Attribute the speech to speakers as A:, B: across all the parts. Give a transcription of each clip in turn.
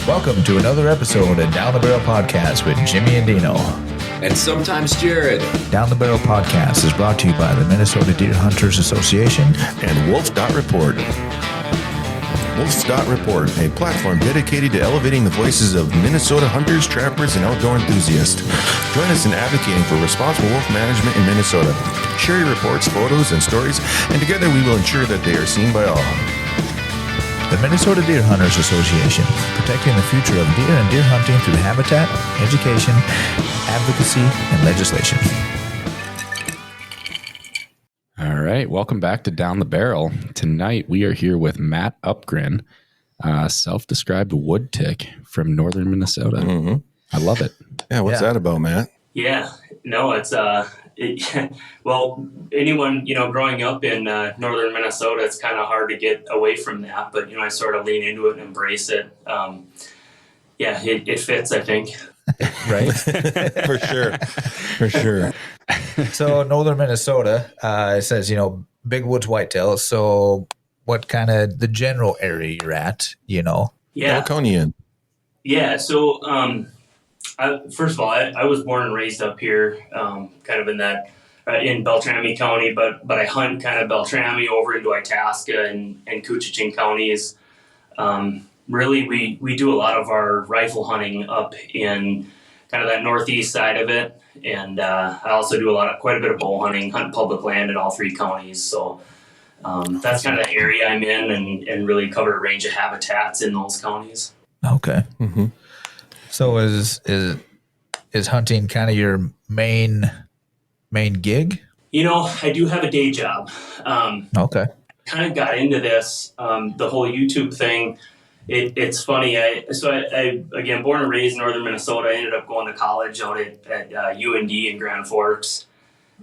A: Welcome to another episode of Down the Barrel Podcast with Jimmy and Dino.
B: And sometimes Jared.
A: Down the Barrel Podcast is brought to you by the Minnesota Deer Hunters Association
C: and Wolf.Report. Wolf.Report, a platform dedicated to elevating the voices of Minnesota hunters, trappers, and outdoor enthusiasts. Join us in advocating for responsible wolf management in Minnesota. Share your reports, photos, and stories, and together we will ensure that they are seen by all.
A: The Minnesota Deer Hunters Association, protecting the future of deer and deer hunting through habitat, education, advocacy, and legislation.
B: All right, welcome back to Down the Barrel. Tonight we are here with Matt Upgren, self-described wood tick from northern Minnesota. Mm-hmm. I love it.
C: Yeah, what's that about, Matt?
D: Yeah, no, it's well, anyone growing up in northern Minnesota, it's kind of hard to get away from that. But I sort of lean into it and embrace it. Yeah, it fits, I think.
A: Right,
C: for sure.
A: So northern Minnesota, it says big woods whitetail. So what kind of the general area you're at?
D: Yeah,
C: Elkonian.
D: Yeah, so. First of all, I was born and raised up here, kind of in that in Beltrami County, but I hunt kind of Beltrami over into Itasca and Couchiching counties. Really, we do a lot of our rifle hunting up in kind of that northeast side of it, and I also do quite a bit of bow hunting, hunt public land in all three counties. So that's kind of the area I'm in, and really cover a range of habitats in those counties.
A: Okay.
C: Mm-hmm.
A: So is hunting kind of your main gig?
D: I do have a day job.
A: Okay. Kind
D: of got into this, the whole YouTube thing. It's funny. I again, born and raised in northern Minnesota. I ended up going to college out at UND in Grand Forks,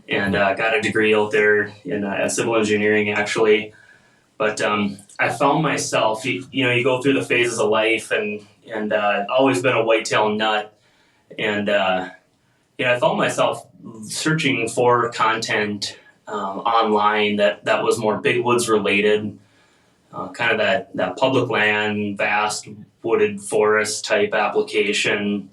D: and got a degree out there in civil engineering, actually. But I found myself, you go through the phases of life, and always been a whitetail nut, and I found myself searching for content online that was more big woods related, kind of that public land, vast wooded forest type application,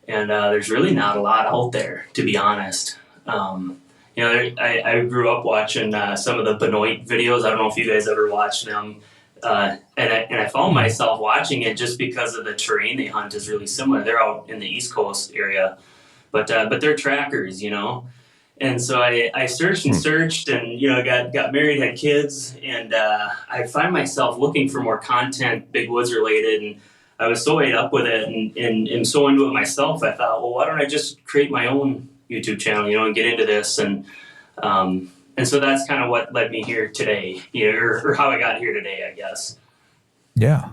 D: and there's really not a lot out there, to be honest. I grew up watching some of the Benoit videos. I don't know if you guys ever watched them. And I found myself watching it just because of the terrain they hunt is really similar. They're out in the East Coast area, but they're trackers, And so I searched and searched, and got married, had kids, and I find myself looking for more content, big woods related, and I was so ate up with it and so into it myself. I thought, well, why don't I just create my own YouTube channel, and get into this, and so that's kind of what led me here today, or how I got here today, I guess.
A: Yeah.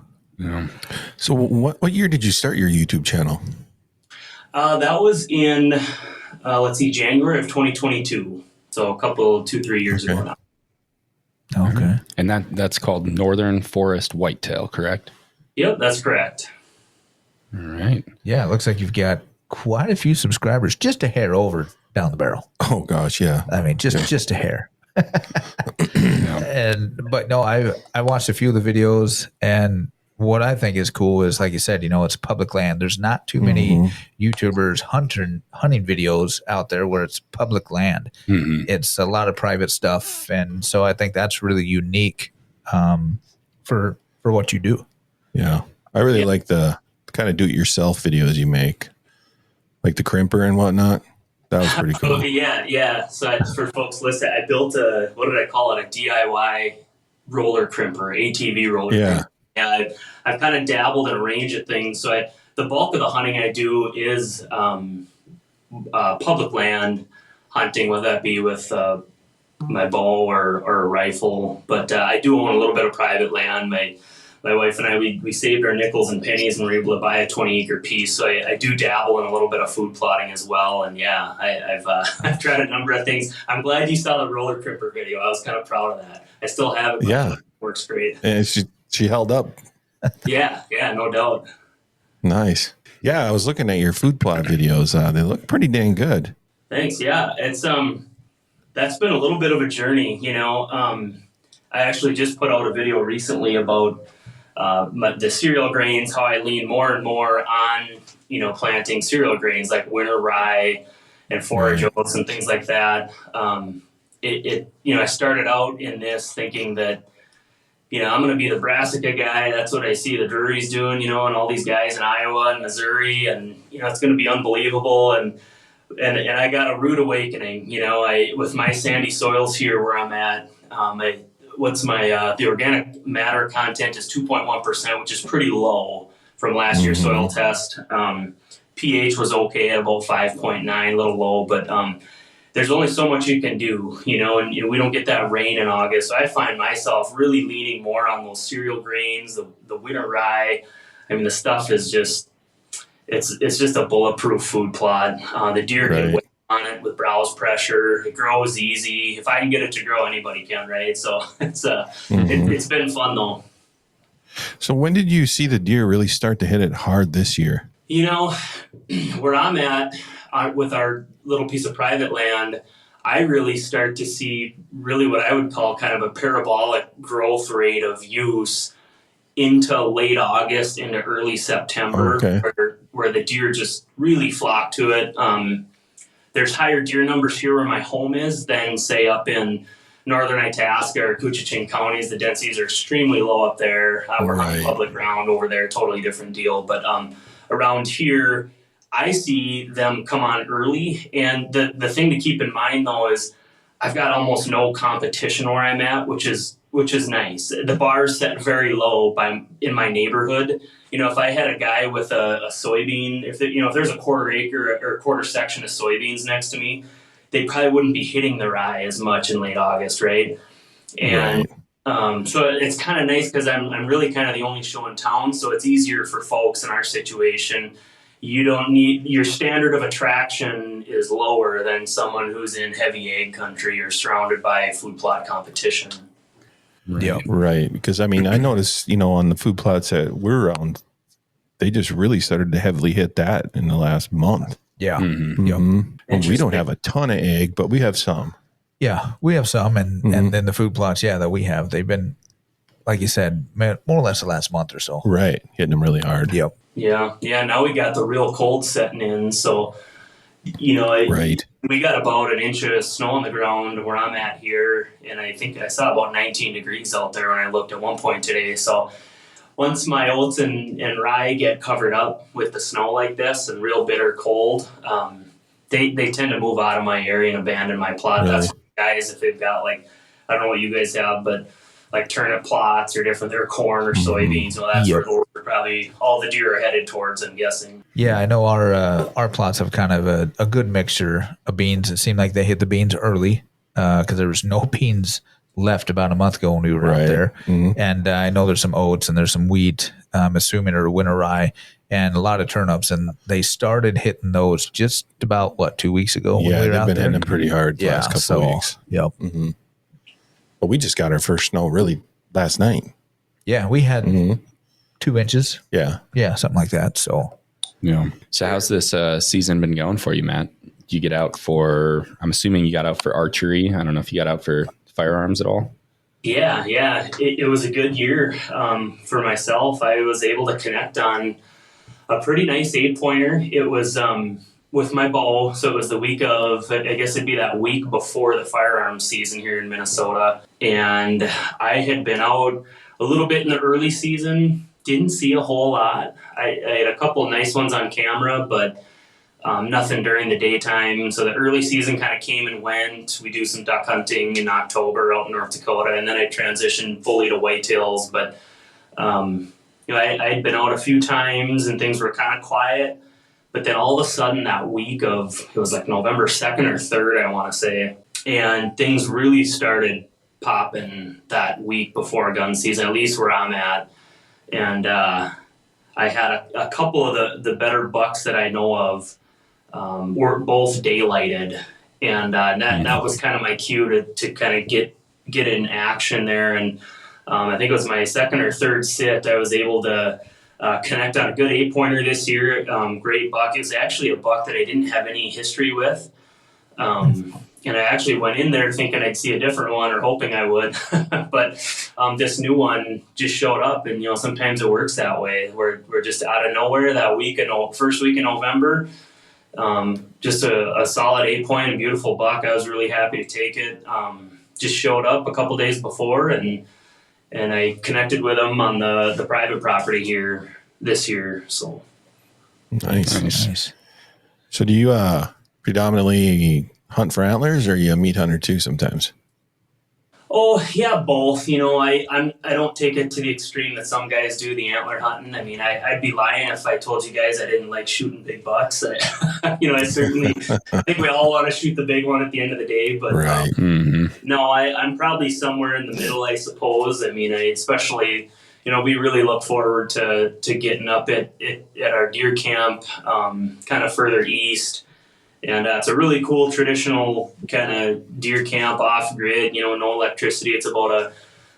C: So what year did you start your YouTube channel?
D: That was in, January of 2022. So a couple, 2-3 years ago now.
A: Okay.
B: And that's called Northern Forest Whitetail, correct?
D: Yep, that's correct.
B: All right.
A: Yeah, it looks like you've got quite a few subscribers, just a hair over Down the Barrel.
C: Oh gosh, yeah.
A: I mean, just a hair. But no, I watched a few of the videos, and what I think is cool is, like you said, it's public land. There's not too many YouTubers hunting videos out there where it's public land. Mm-hmm. It's a lot of private stuff, and so I think that's really unique for what you do.
C: Yeah, I really like the kind of do-it-yourself videos you make, like the crimper and whatnot. That was pretty cool.
D: Yeah. So for folks listening, I built a DIY roller crimper, ATV roller crimper. Yeah, I've kind of dabbled in a range of things. So the bulk of the hunting I do is public land hunting, whether that be with my bow or a rifle. But I do own a little bit of private land. My wife and I, we saved our nickels and pennies and were able to buy a 20-acre piece. So I do dabble in a little bit of food plotting as well. And yeah, I've tried a number of things. I'm glad you saw the roller crimper video. I was kind of proud of that. I still have it.
C: Yeah.
D: It works great.
C: And she held up.
D: Yeah, no doubt.
C: Nice. Yeah, I was looking at your food plot videos. They look pretty dang good.
D: Thanks. Yeah, it's that's been a little bit of a journey. I actually just put out a video recently about the cereal grains, how I lean more and more on, planting cereal grains like winter rye and forage oats and things like that. I started out in this thinking that, I'm going to be the brassica guy. That's what I see the Drury's doing, and all these guys in Iowa and Missouri, and, it's going to be unbelievable. And I got a rude awakening, with my sandy soils here where I'm at. The organic matter content is 2.1%, which is pretty low from last year's soil test. pH was okay at about 5.9, a little low, but there's only so much you can do, and we don't get that rain in August. So I find myself really leaning more on those cereal grains, the winter rye. I mean, the stuff is just, it's just a bulletproof food plot. The deer get weight on it with browse pressure. It grows easy. If I can get it to grow, anybody can, right? So it's been fun though.
C: So when did you see the deer really start to hit it hard this year?
D: Where I'm at with our little piece of private land, I really start to see really what I would call kind of a parabolic growth rate of use into late August into early September, where the deer just really flock to it. There's higher deer numbers here where my home is than, say, up in northern Itasca or Koochiching counties. The densities are extremely low up there. We're on public ground over there, totally different deal. But around here, I see them come on early. And the thing to keep in mind, though, is I've got almost no competition where I'm at, which is nice. The bar is set very low in my neighborhood. If I had a guy with a soybean, if there's a quarter acre or a quarter section of soybeans next to me, they probably wouldn't be hitting the rye as much in late August, right? And so it's kind of nice because I'm really kind of the only show in town, so it's easier for folks in our situation. You don't need, your standard of attraction is lower than someone who's in heavy ag country or surrounded by food plot competition.
C: Right. Because I noticed, on the food plots that we're around, they just really started to heavily hit that in the last month.
A: Yeah.
C: Well, we don't have a ton of egg, but we have some.
A: Yeah, we have some, and then the food plots, that we have, they've been, like you said, more or less the last month or so.
C: Right, hitting them really hard.
A: Yep.
D: Yeah. Now we got the real cold setting in, so we got about an inch of snow on the ground where I'm at here, and I think I saw about 19 degrees out there when I looked at one point today. So once my oats and rye get covered up with the snow like this and real bitter cold, they tend to move out of my area and abandon my plot. Really? That's guys, if they've got I don't know what you guys have, but like turnip plots or different, they're corn or soybeans. Well, that's where probably all the deer are headed towards, I'm guessing.
A: Yeah, I know our plots have kind of a good mixture of beans. It seemed like they hit the beans early because there was no beans left about a month ago when we were out there. And I know there's some oats and there's some wheat, I'm assuming, or winter rye, and a lot of turnips. And they started hitting those just about, 2 weeks ago?
C: Yeah, they've been hitting them pretty hard the last couple of weeks.
A: Yep.
C: But we just got our first snow really last night. Yeah,
A: we had 2 inches.
C: Yeah.
A: Yeah, something like that. So,
B: So how's this season been going for you, Matt? You get out for, I'm assuming you got out for archery. I don't know if you got out for firearms at all.
D: Yeah. It was a good year for myself. I was able to connect on a pretty nice 8-pointer. It was with my bow. So it was the week of, I guess it'd be that week before the firearms season here in Minnesota. And I had been out a little bit in the early season, didn't see a whole lot. I had a couple of nice ones on camera, but nothing during the daytime. So the early season kind of came and went. We do some duck hunting in October out in North Dakota, and then I transitioned fully to whitetails. But I'd been out a few times and things were kind of quiet. But then all of a sudden that week of, it was like November 2nd or 3rd, I want to say, and things really started popping that week before gun season, at least where I'm at. And I had a couple of the better bucks that I know of were both daylighted. And that was kind of my cue to kind of get in action there. And I think it was my second or third sit, I was able to connect on a good 8-pointer this year. Great buck. It was actually a buck that I didn't have any history with. I actually went in there thinking I'd see a different one or hoping I would, but this new one just showed up, and sometimes it works that way. We're just out of nowhere that week first week in November. Just a solid 8-point, a beautiful buck. I was really happy to take it. Just showed up a couple days before, and I connected with him on the private property here this year. So
C: nice. So do you predominantly hunt for antlers, or are you a meat hunter too sometimes?
D: Oh yeah, both. I don't take it to the extreme that some guys do, the antler hunting. I mean, I'd be lying if I told you guys I didn't like shooting big bucks. I certainly think we all want to shoot the big one at the end of the day, but
C: right.
D: No, I'm probably somewhere in the middle, I suppose. I mean, especially, we really look forward to getting up at our deer camp, kind of further east. And it's a really cool traditional kind of deer camp off grid, no electricity. It's about a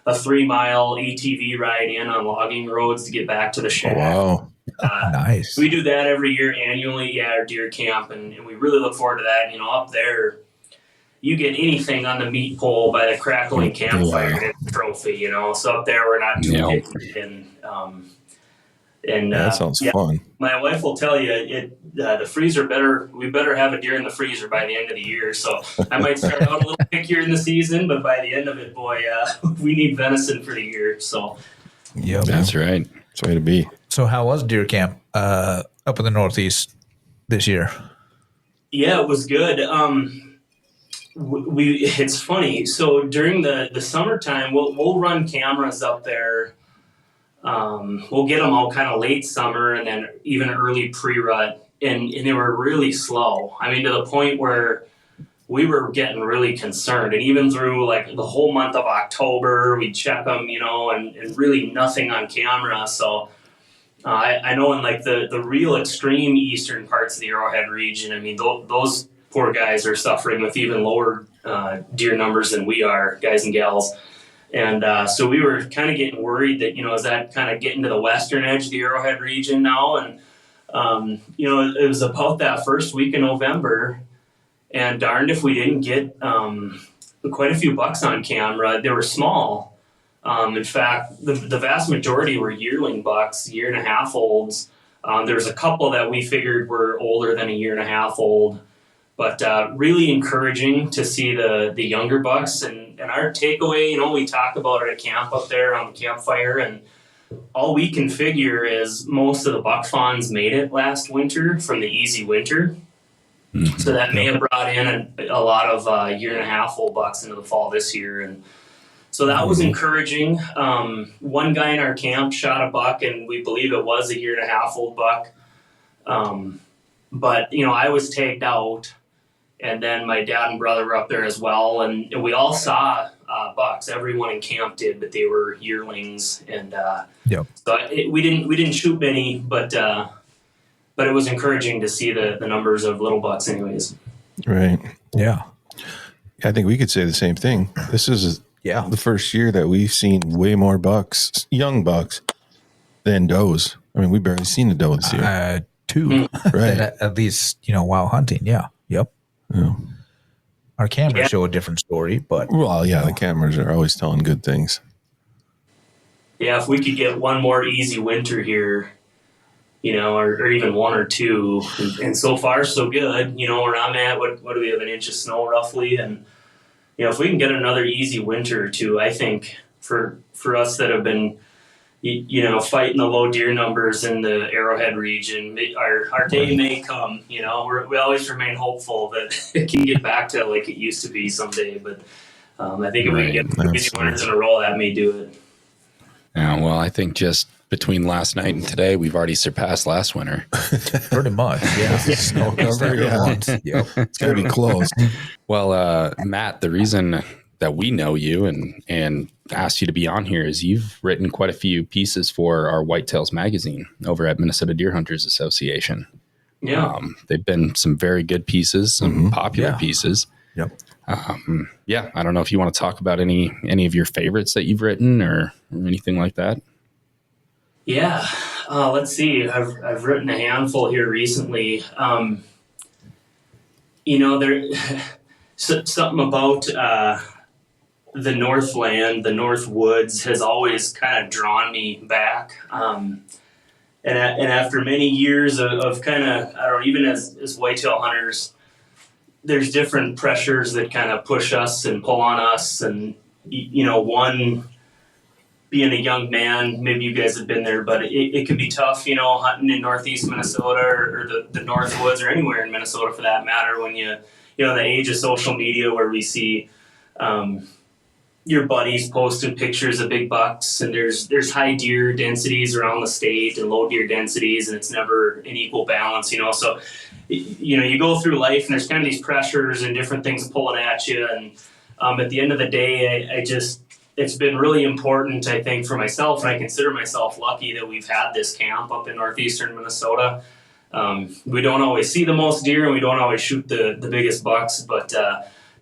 D: 3-mile ATV ride in on logging roads to get back to the shack.
C: Oh,
A: wow. Nice.
D: We do that every year annually, our deer camp, and we really look forward to that. Up there, you get anything on the meat pole by the crackling campfire and it's a trophy, So up there, we're not too picky. And
C: that sounds fun.
D: My wife will tell you the freezer we better have a deer in the freezer by the end of the year. So I might start out a little pickier in the season, but by the end of it, boy, we need venison for the year. So
A: yeah,
B: that's right.
C: That's the way to be.
A: So how was deer camp up in the Northeast this year? Yeah,
D: it was good. It's funny. So during the summertime, we'll run cameras up there. We'll get them all kind of late summer and then even early pre-rut, and they were really slow. I mean, to the point where we were getting really concerned. And even through like the whole month of October, we'd check them, and really nothing on camera. So I know in like the real extreme eastern parts of the Arrowhead region, I mean, those poor guys are suffering with even lower deer numbers than we are, guys and gals. And so we were kind of getting worried that, is that kind of getting to the western edge of the Arrowhead region now? And, it was about that first week in November, and darned if we didn't get quite a few bucks on camera. They were small. In fact, the vast majority were yearling bucks, 1.5 olds. There's a couple that we figured were older than 1.5 old. But really encouraging to see the younger bucks. And our takeaway, we talk about it at camp up there on the campfire, and all we can figure is most of the buck fawns made it last winter from the easy winter. Mm-hmm. So that may have brought in a lot of 1.5 old bucks into the fall this year. And so that was encouraging. One guy in our camp shot a buck, and we believe it was a 1.5 old buck. But, I was tagged out. And then my dad and brother were up there as well, and we all saw bucks. Everyone in camp did, but they were yearlings, and so we didn't shoot many, but it was encouraging to see the numbers of little bucks, anyways.
C: Right.
A: Yeah.
C: I think we could say the same thing. This is the first year that we've seen way more bucks, young bucks, than does. I mean, we barely seen a doe this year.
A: 2,
C: right?
A: At least while hunting. Yeah. Yep.
C: Yeah.
A: Our cameras show a different story, but
C: the cameras are always telling good things. Yeah,
D: if we could get one more easy winter here, or even 1 or 2, and so far so good. Where I'm at, what do we have, 1 inch of snow roughly, and if we can get another easy winter or 2, I think for us that have been fighting the low deer numbers in the Arrowhead region, our day may come. We always remain hopeful that it can get back to like it used to be someday. But I think if we can get 2 winters in a row, that may do it.
B: Yeah, well, I think just between last night and today, we've already surpassed last winter.
A: Pretty much, yeah.
C: Snow cover, it's got to be close.
B: Well, Matt, the reason that we know you and asked you to be on here is you've written quite a few pieces for our Whitetails magazine over at Minnesota Deer Hunters Association.
D: Yeah.
B: They've been some very good pieces, some popular pieces.
A: Yep.
B: I don't know if you want to talk about any of your favorites that you've written or anything like that.
D: Yeah. Let's see. I've written a handful here recently. something about the Northland, the North Woods has always kind of drawn me back. And after many years of kind of, I don't know, even as whitetail hunters, there's different pressures that kind of push us and pull on us. And, one, being a young man, maybe you guys have been there, but it can be tough, hunting in Northeast Minnesota or the North Woods or anywhere in Minnesota for that matter, when the age of social media where we see your buddies posting pictures of big bucks, and there's high deer densities around the state and low deer densities, and it's never an equal balance, so you go through life and there's kind of these pressures and different things pulling at you, and at the end of the day, it's been really important, I think, for myself, and I consider myself lucky that we've had this camp up in northeastern Minnesota. We don't always see the most deer and we don't always shoot the biggest bucks, but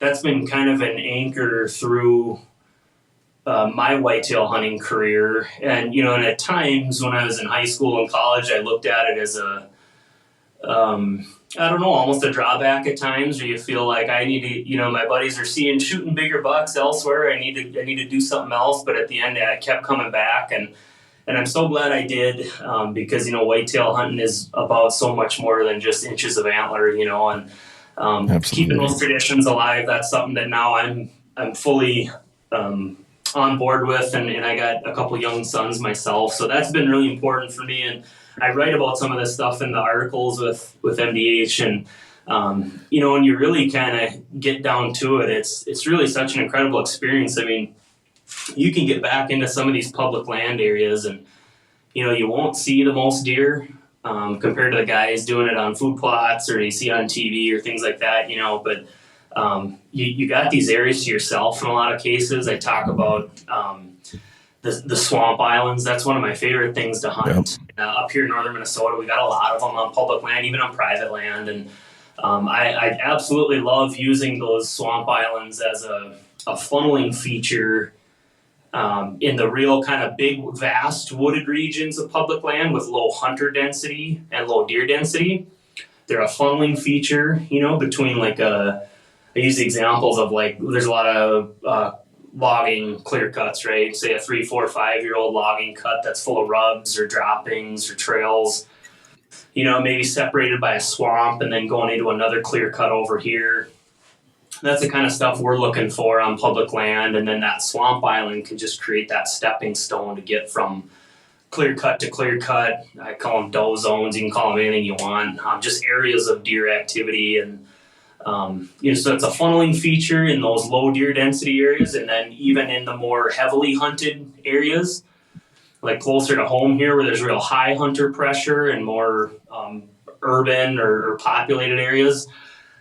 D: that's been kind of an anchor through my whitetail hunting career. And, and at times when I was in high school and college, I looked at it as I don't know, almost a drawback at times, where you feel like I need to, my buddies are shooting bigger bucks elsewhere. I need to do something else. But at the end, I kept coming back, and I'm so glad I did, because, whitetail hunting is about so much more than just inches of antler, and keeping those traditions alive. That's something that now I'm fully on board with, and I got a couple young sons myself, so that's been really important for me. And I write about some of this stuff in the articles with MDH, and when you really kind of get down to it, it's really such an incredible experience. I mean, you can get back into some of these public land areas, and you won't see the most deer compared to the guys doing it on food plots or you see on TV or things like that, but you got these areas to yourself in a lot of cases. I talk about the swamp islands. That's one of my favorite things to hunt. Yep. Up here in northern Minnesota, we got a lot of them on public land, even on private land. And I absolutely love using those swamp islands as a funneling feature in the real kind of big, vast wooded regions of public land with low hunter density and low deer density. They're a funneling feature, between I use the examples of there's a lot of logging clear cuts, right? Say a 3, 4, 5-year-old logging cut that's full of rubs or droppings or trails, maybe separated by a swamp and then going into another clear cut over here. That's the kind of stuff we're looking for on public land. And then that swamp island can just create that stepping stone to get from clear cut to clear cut. I call them doe zones. You can call them anything you want. Just areas of deer activity. And so it's a funneling feature in those low deer density areas, and then even in the more heavily hunted areas, like closer to home here where there's real high hunter pressure and more urban or populated areas,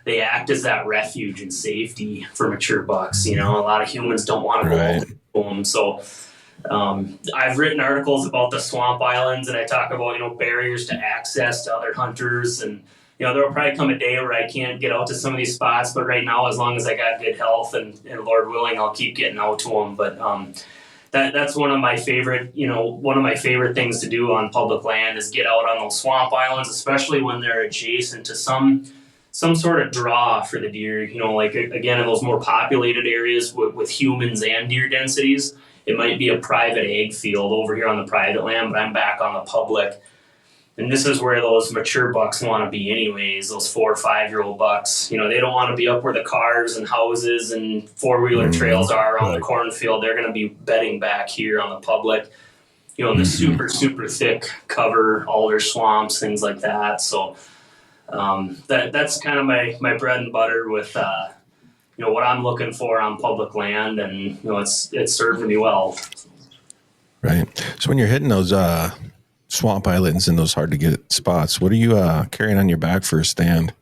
D: they act as that refuge and safety for mature bucks. A lot of humans don't want to go to them. So I've written articles about the swamp islands, and I talk about, barriers to access to other hunters, and there'll probably come a day where I can't get out to some of these spots, but right now, as long as I got good health and Lord willing, I'll keep getting out to them. But that's one of my favorite things to do on public land is get out on those swamp islands, especially when they're adjacent to some sort of draw for the deer. Again, in those more populated areas with humans and deer densities, it might be a private ag field over here on the private land, but I'm back on the public. And this is where those mature bucks want to be anyways, those 4 or 5-year-old bucks. They don't want to be up where the cars and houses and four-wheeler trails are around the cornfield. They're going to be bedding back here on the public, in the super, super thick cover, alder swamps, things like that. So that's kind of my bread and butter with, what I'm looking for on public land. And, it's served me well.
C: Right. So when you're hitting those swamp islands and those hard to get spots, what are you carrying on your back for a stand?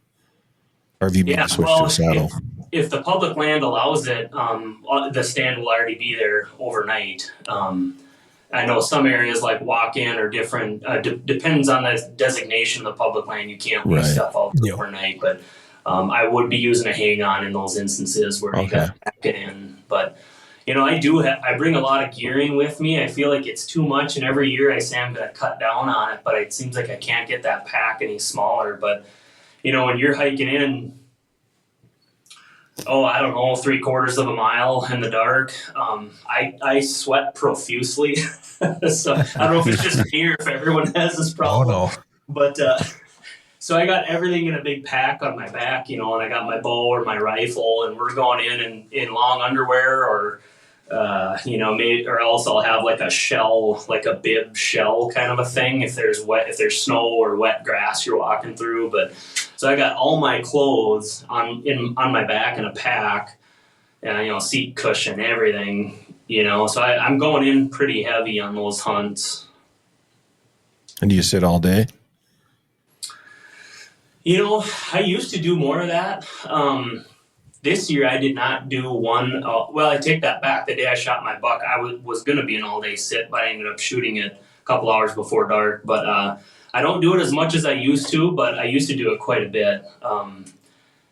C: Or have you been switched to a saddle?
D: If the public land allows it, the stand will already be there overnight. I know some areas like walk-in or different, depends on the designation of the public land. You can't leave stuff out overnight, but I would be using a hang-on in those instances where you got to pack it in. But I bring a lot of gearing with me. I feel like it's too much, and every year I say I'm going to cut down on it, but it seems like I can't get that pack any smaller. But, when you're hiking in, I don't know, 3/4 of a mile in the dark. I sweat profusely. So I don't know if it's just me or if everyone has this problem.
A: Oh, no.
D: But so I got everything in a big pack on my back, and I got my bow or my rifle, and we're going in long underwear or maybe, or else I'll have like a shell, like a bib shell kind of a thing if there's snow or wet grass you're walking through. But so I got all my clothes on my back in a pack, and seat cushion, everything. So I'm going in pretty heavy on those hunts.
C: And do you sit all day?
D: I used to do more of that. This year I did not do one. Well, I take that back. The day I shot my buck, I was going to be an all-day sit, but I ended up shooting it a couple hours before dark. But I don't do it as much as I used to, but I used to do it quite a bit.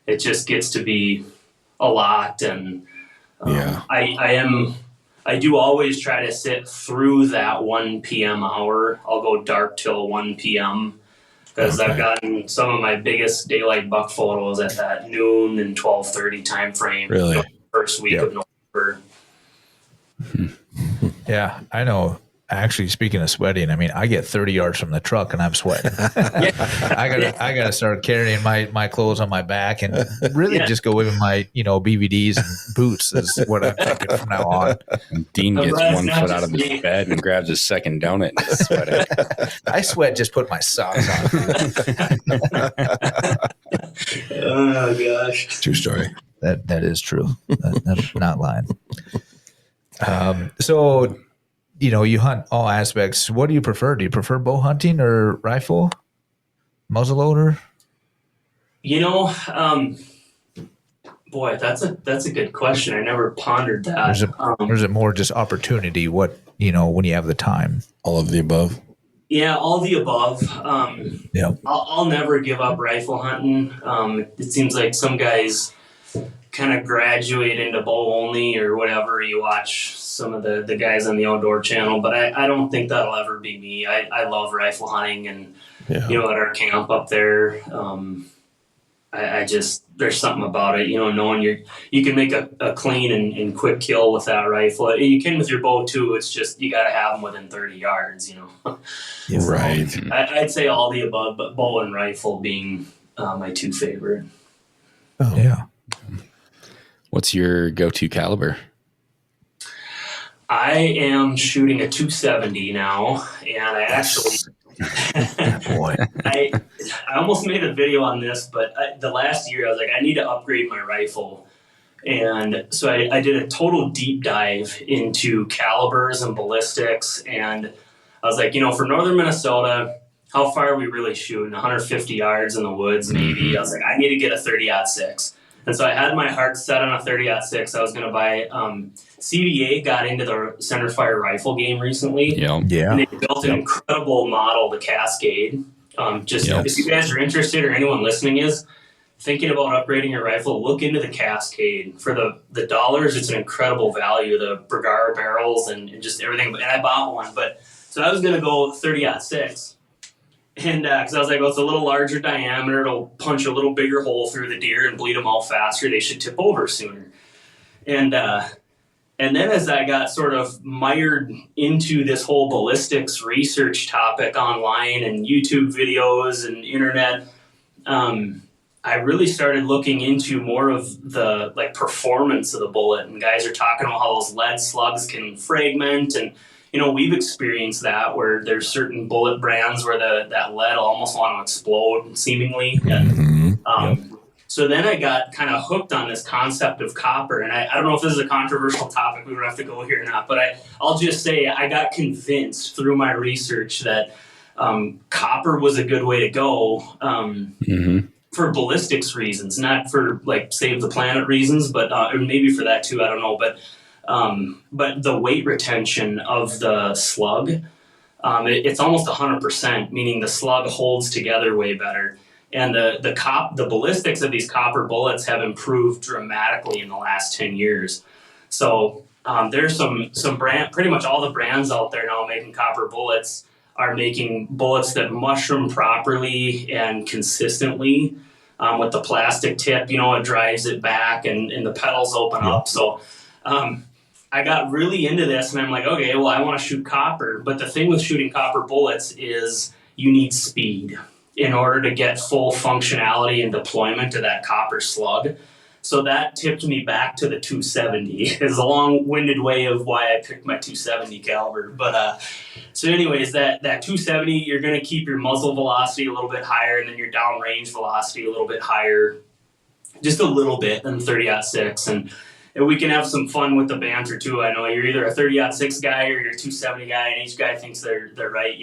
D: It just gets to be a lot, and I do always try to sit through that 1 p.m. hour. I'll go dark till 1 p.m. because I've gotten some of my biggest daylight buck photos at that noon and 12:30 time frame.
C: Really?
D: First week of November.
A: Yeah, I know. Actually, speaking of sweating, I mean, I get 30 yards from the truck and I'm sweating. I gotta start carrying my clothes on my back and really just go with my BVDs and boots is what I'm thinking from now on.
B: Dean gets one foot out of his bed and grabs his second donut and is sweating.
A: I sweat just put my socks on.
D: Oh gosh,
C: True story.
A: That is true. I'm not lying. So. You hunt all aspects. What do you prefer? Do you prefer bow hunting or rifle? Muzzleloader?
D: Boy, that's a good question. I never pondered that.
A: Or is it more just opportunity? What, when you have the time?
C: All of the above.
D: Yeah, all the above.
A: Yeah.
D: I'll never give up rifle hunting. It seems like some guys kind of graduate into bow only or whatever. You watch some of the guys on the outdoor channel, but I don't think that'll ever be me. I love rifle hunting, and at our camp up there, I just, there's something about it, knowing you can make a clean and quick kill with that rifle. And you can with your bow too. It's just, you got to have them within 30 yards,
C: Right.
D: I'd say all the above, but bow and rifle being my two favorite.
C: Oh.
A: Yeah.
B: What's your go-to caliber?
D: I am shooting a 270 now, and I actually,
A: Boy,
D: I almost made a video on this, but the last year I was like, I need to upgrade my rifle. And so I did a total deep dive into calibers and ballistics. And I was like, for northern Minnesota, how far are we really shooting? 150 yards in the woods, maybe. I was like, I need to get a 30-06. And so I had my heart set on a 30-06. I was going to buy, CVA got into the centerfire rifle game recently.
B: Yeah.
D: And they built an incredible model, the Cascade. If you guys are interested, or anyone listening is thinking about upgrading your rifle, look into the Cascade. For the dollars, it's an incredible value. The Bergara barrels and just everything. And I bought one. So I was going to go 30-06. And because I was like, well, it's a little larger diameter. It'll punch a little bigger hole through the deer and bleed them all faster. They should tip over sooner. And then as I got sort of mired into this whole ballistics research topic online and YouTube videos and internet, I really started looking into more of the performance of the bullet. And guys are talking about how those lead slugs can fragment, and we've experienced that where there's certain bullet brands where that lead will almost want to explode, seemingly. So then I got kind of hooked on this concept of copper. And I don't know if this is a controversial topic. We don't have to go here or not. But I'll just say I got convinced through my research that copper was a good way to go for ballistics reasons, not for save the planet reasons, but maybe for that too. I don't know. But the weight retention of the slug, it's almost 100%, meaning the slug holds together way better. And the ballistics of these copper bullets have improved dramatically in the last 10 years. So there's some pretty much all the brands out there now making copper bullets are making bullets that mushroom properly and consistently. with the plastic tip. It drives it back and the pedals open up. So I got really into this, and I'm like, okay, well, I want to shoot copper. But the thing with shooting copper bullets is you need speed in order to get full functionality and deployment to that copper slug. So that tipped me back to the 270. It's a long-winded way of why I picked my 270 caliber. But so anyways, that 270, you're going to keep your muzzle velocity a little bit higher, and then your downrange velocity a little bit higher, just a little bit, than 30-06. And we can have some fun with the banter too. I know you're either a 30-06 guy or you're a 270 guy, and each guy thinks they're right,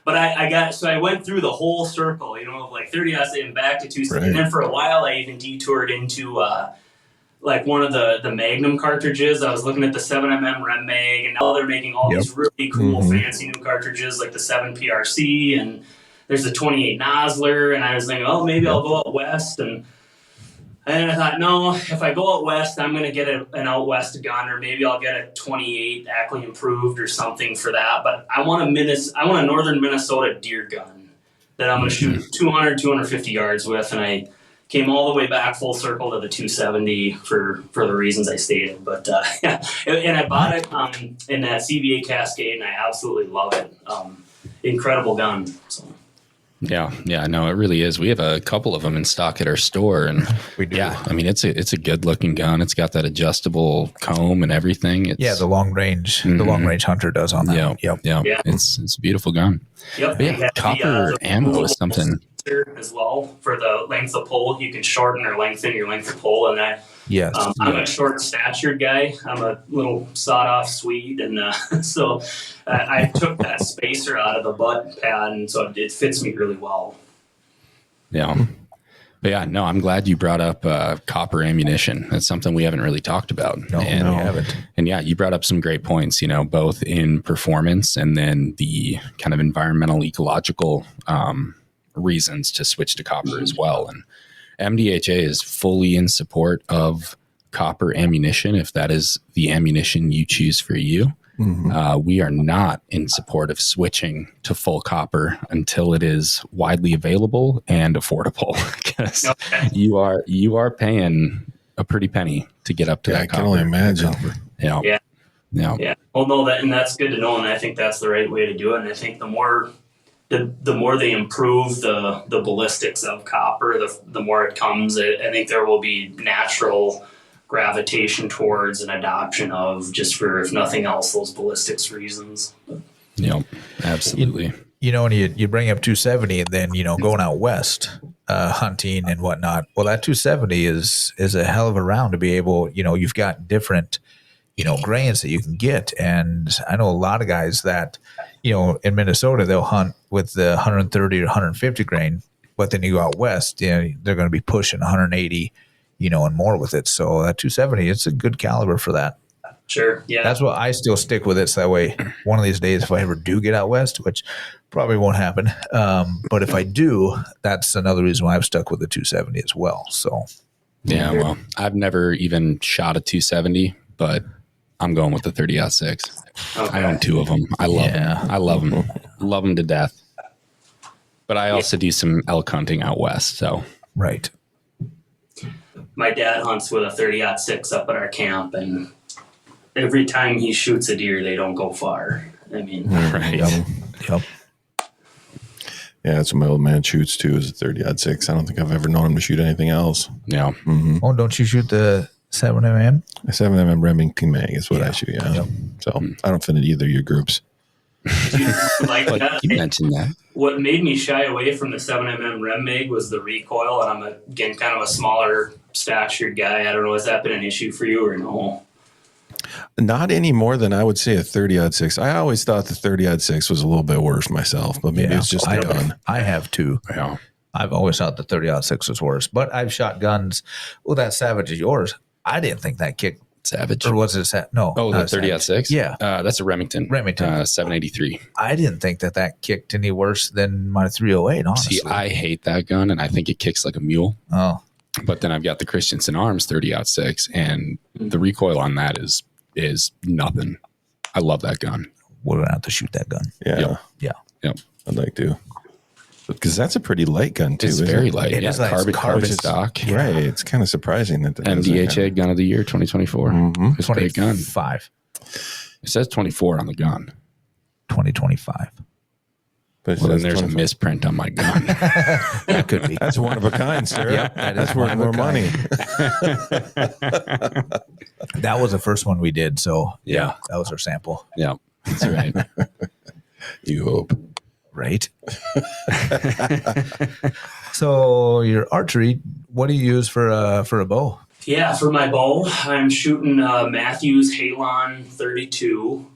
D: But I went through the whole circle, of like 30-06 and back to 270. Right. And then for a while, I even detoured into like one of the Magnum cartridges. I was looking at the 7mm Rem Mag, and now they're making all these really cool, fancy new cartridges like the 7 PRC, and there's a 28 Nosler. And I was thinking, oh, maybe I'll go out west. And I thought, no, if I go out west, I'm going to get an out west gun, or maybe I'll get a 28 Ackley improved or something for that. But I want a northern Minnesota deer gun that I'm going to shoot 200, 250 yards with. And I came all the way back full circle to the 270 for the reasons I stated. But and I bought it in that CVA Cascade, and I absolutely love it. Incredible gun. So.
B: Yeah, no, it really is. We have a couple of them in stock at our store, and we do. Yeah, I mean, it's a good looking gun. It's got that adjustable comb and everything.
A: The long range hunter does on that.
B: Yeah. It's a beautiful gun.
D: Yep.
B: But yeah, copper ammo is something
D: as well for the length of pull. You can shorten or lengthen your length of pull, and I'm a short statured guy. I'm a little sawed-off Swede, and so I took that spacer out of the butt pad, and so it fits me really well.
B: Yeah. But yeah, no, I'm glad you brought up copper ammunition. That's something we haven't really talked about.
A: No, we haven't.
B: And yeah, you brought up some great points, both in performance and then the kind of environmental, ecological reasons to switch to copper as well. And MDHA is fully in support of copper ammunition if that is the ammunition you choose for you. We are not in support of switching to full copper until it is widely available and affordable, because you are paying a pretty penny to get up to that. I
C: can only imagine.
D: Yeah. Well, no, and that's good to know, and I think that's the right way to do it. And I think the more they improve the ballistics of copper, the more it comes. I think there will be natural gravitation towards an adoption of, just for, if nothing else, those ballistics reasons.
B: Yep, absolutely.
A: And you bring up 270, and then going out west hunting and whatnot. Well, that 270 is a hell of a round to be able. You've got different grains that you can get, and I know a lot of guys that in Minnesota they'll hunt with the 130 or 150 grain, but then you go out west, they're going to be pushing 180. And more with it. So that 270, it's a good caliber for that.
D: Sure. Yeah.
A: That's why I still stick with it. So that way, one of these days, if I ever do get out west, which probably won't happen. But if I do, that's another reason why I've stuck with the 270 as well. So.
B: Yeah. Well, I've never even shot a 270, but I'm going with the 30-06. Okay. I own two of them. I love them. I love them. Love them to death. But I also do some elk hunting out west. So.
A: Right.
D: My dad hunts with a 30-06 up at our camp, and every time he shoots a deer, they don't go far. I mean,
B: right.
A: Yep.
C: Yeah, that's what my old man shoots too, is a 30-06. I don't think I've ever known him to shoot anything else.
B: Yeah.
A: Mm-hmm. Oh, don't you shoot the 7mm?
C: A 7mm Remington mag is what I shoot, Yep. So I don't fit in either of your groups.
B: You mentioned that.
D: What made me shy away from the 7mm Rem Mag was the recoil, and I'm again kind of a smaller statured guy. I don't know, has that been an issue for you or no?
C: Not any more than I would say a 30-06. I always thought the 30-06 was a little bit worse myself, but maybe it's just
A: I have too.
B: Yeah.
A: I've always thought the 30-06 was worse, but I've shot guns. Well, that Savage is yours. I didn't think that kicked.
B: Savage.
A: Or was it no?
B: Oh, the 30-06?
A: Yeah.
B: That's a Remington. 783.
A: I didn't think that kicked any worse than my 308, honestly.
B: See, I hate that gun, and I think it kicks like a mule.
A: Oh.
B: But then I've got the Christensen Arms 30-06, and the recoil on that is nothing. I love that gun.
A: We're going to have to shoot that gun.
C: Yeah.
B: Yep.
C: I'd like to. But Because that's a pretty light gun too.
B: It's
C: isn't
B: very
C: it?
B: light.
A: It
B: Yeah,
A: is light.
B: carbon,
A: It's carbon
B: stock.
A: Yeah.
C: Right. It's kind of surprising that
B: MDHA gun of the year 2024.
C: Mhm.
B: It's a great gun.
A: 25.
B: It says 24 on the gun.
A: 2025.
C: But
B: Well, then there's a misprint on my gun.
A: That could be.
C: That's one of a kind, sir.
A: Yep, that is
C: That's
A: one
C: worth
A: of a
C: more money.
A: That was the first one we did. So
B: Yeah.
A: that was our sample.
B: Yeah, that's right.
C: You hope.
A: Right. So your archery, what do you use for a bow?
D: Yeah, for my bow, I'm shooting Matthews Halon 32.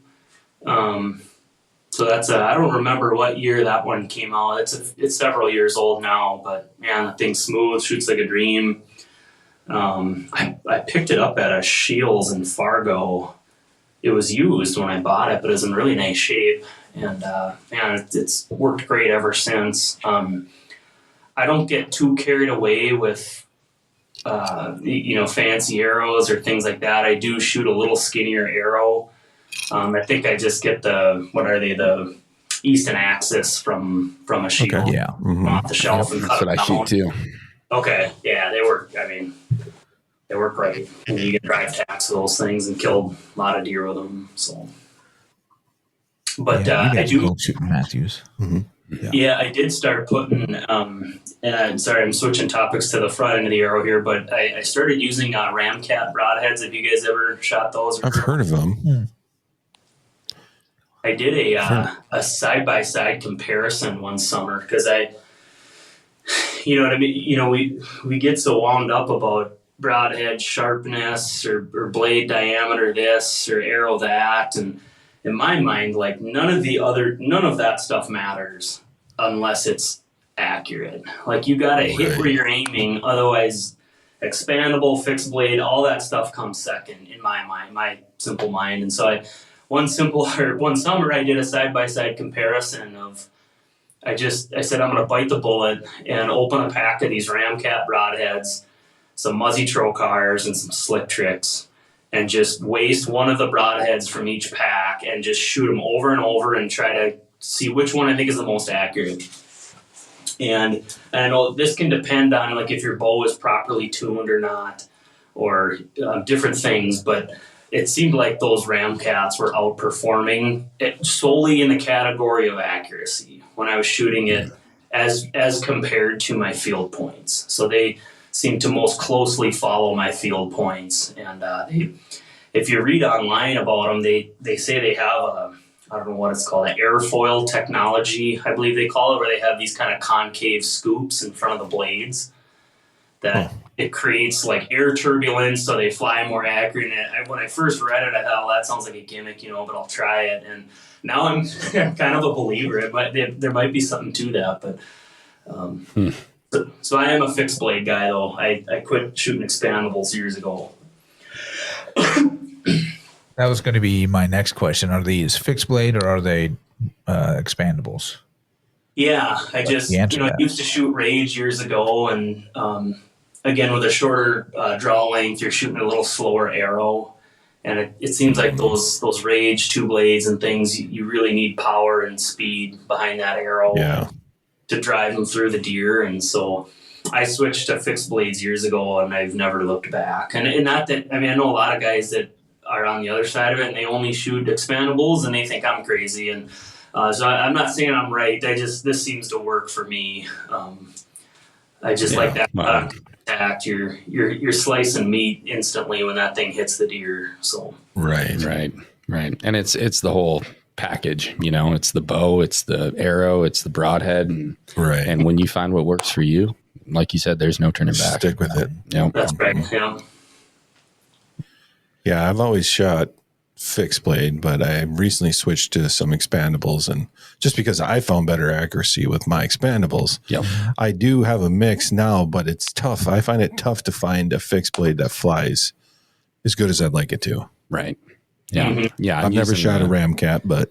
D: So that's I don't remember what year that one came out. It's several years old now, but man, that thing's smooth, shoots like a dream. I picked it up at a Shields in Fargo. It was used when I bought it, but it was in really nice shape, and man, it's worked great ever since. I don't get too carried away with fancy arrows or things like that. I do shoot a little skinnier arrow. I think I just get the Easton Axis from a Shield off the shelf and
B: That's
D: cut
B: what I
D: it
B: shoot
D: down.
B: too.
D: Okay, yeah, they work great. And you can drive tax those things and killed a lot of deer with them. So, but
A: You
D: I
A: guys
D: do.
A: go shooting Matthews.
D: Yeah, I did start putting. And I'm sorry, I'm switching topics to the front end of the arrow here, but I started using Ramcat broadheads. Have you guys ever shot those?
C: I've heard of them.
D: I did a side-by-side comparison one summer because you know what I mean? You know, we get so wound up about broadhead sharpness or blade diameter this or arrow that, and in my mind, like none of that stuff matters unless it's accurate. Like you got to hit where you're aiming, otherwise expandable, fixed blade, all that stuff comes second in my mind, my simple mind. And so one summer I did a side-by-side comparison of I said I'm going to bite the bullet and open a pack of these Ramcat broadheads, some Muzzy Trocars and some Slick Tricks, and just waste one of the broadheads from each pack and just shoot them over and over and try to see which one I think is the most accurate. And I know this can depend on like if your bow is properly tuned or not, or different things, but it seemed like those Ramcats were outperforming it solely in the category of accuracy when I was shooting it as compared to my field points. So they seem to most closely follow my field points. And if you read online about them, they say they have I don't know what it's called, an airfoil technology, I believe they call it, where they have these kind of concave scoops in front of the blades that it creates like air turbulence, so they fly more accurate. And when I first read it, I thought, well, that sounds like a gimmick, but I'll try it. And now I'm kind of a believer. There might be something to that, but so I am a fixed blade guy, though. I quit shooting expandables years ago.
A: That was going to be my next question. Are these fixed blade or are they expandables?
D: Yeah, I just used to shoot Rage years ago, and again with a shorter draw length, you're shooting a little slower arrow, and it seems like those Rage 2 blades and things, you really need power and speed behind that arrow to drive them through the deer, and so I switched to fixed blades years ago, and I've never looked back. And not that I know a lot of guys that are on the other side of it and they only shoot expandables and they think I'm crazy, and so I'm not saying I'm right. This seems to work for me. I just like that contact. You're slicing meat instantly when that thing hits the deer. So
B: right. And it's the whole package. It's the bow, it's the arrow, it's the broadhead, and when you find what works for you, like you said, there's no turning back.
C: Stick with it.
D: That's right. Yeah.
C: Yeah, I've always shot fixed blade, but I recently switched to some expandables, and just because I found better accuracy with my expandables. I do have a mix now, but it's tough. I find it tough to find a fixed blade that flies as good as I'd like it to.
B: Right. Yeah.
D: Mm-hmm.
B: Yeah.
C: I've never shot a Ramcat, but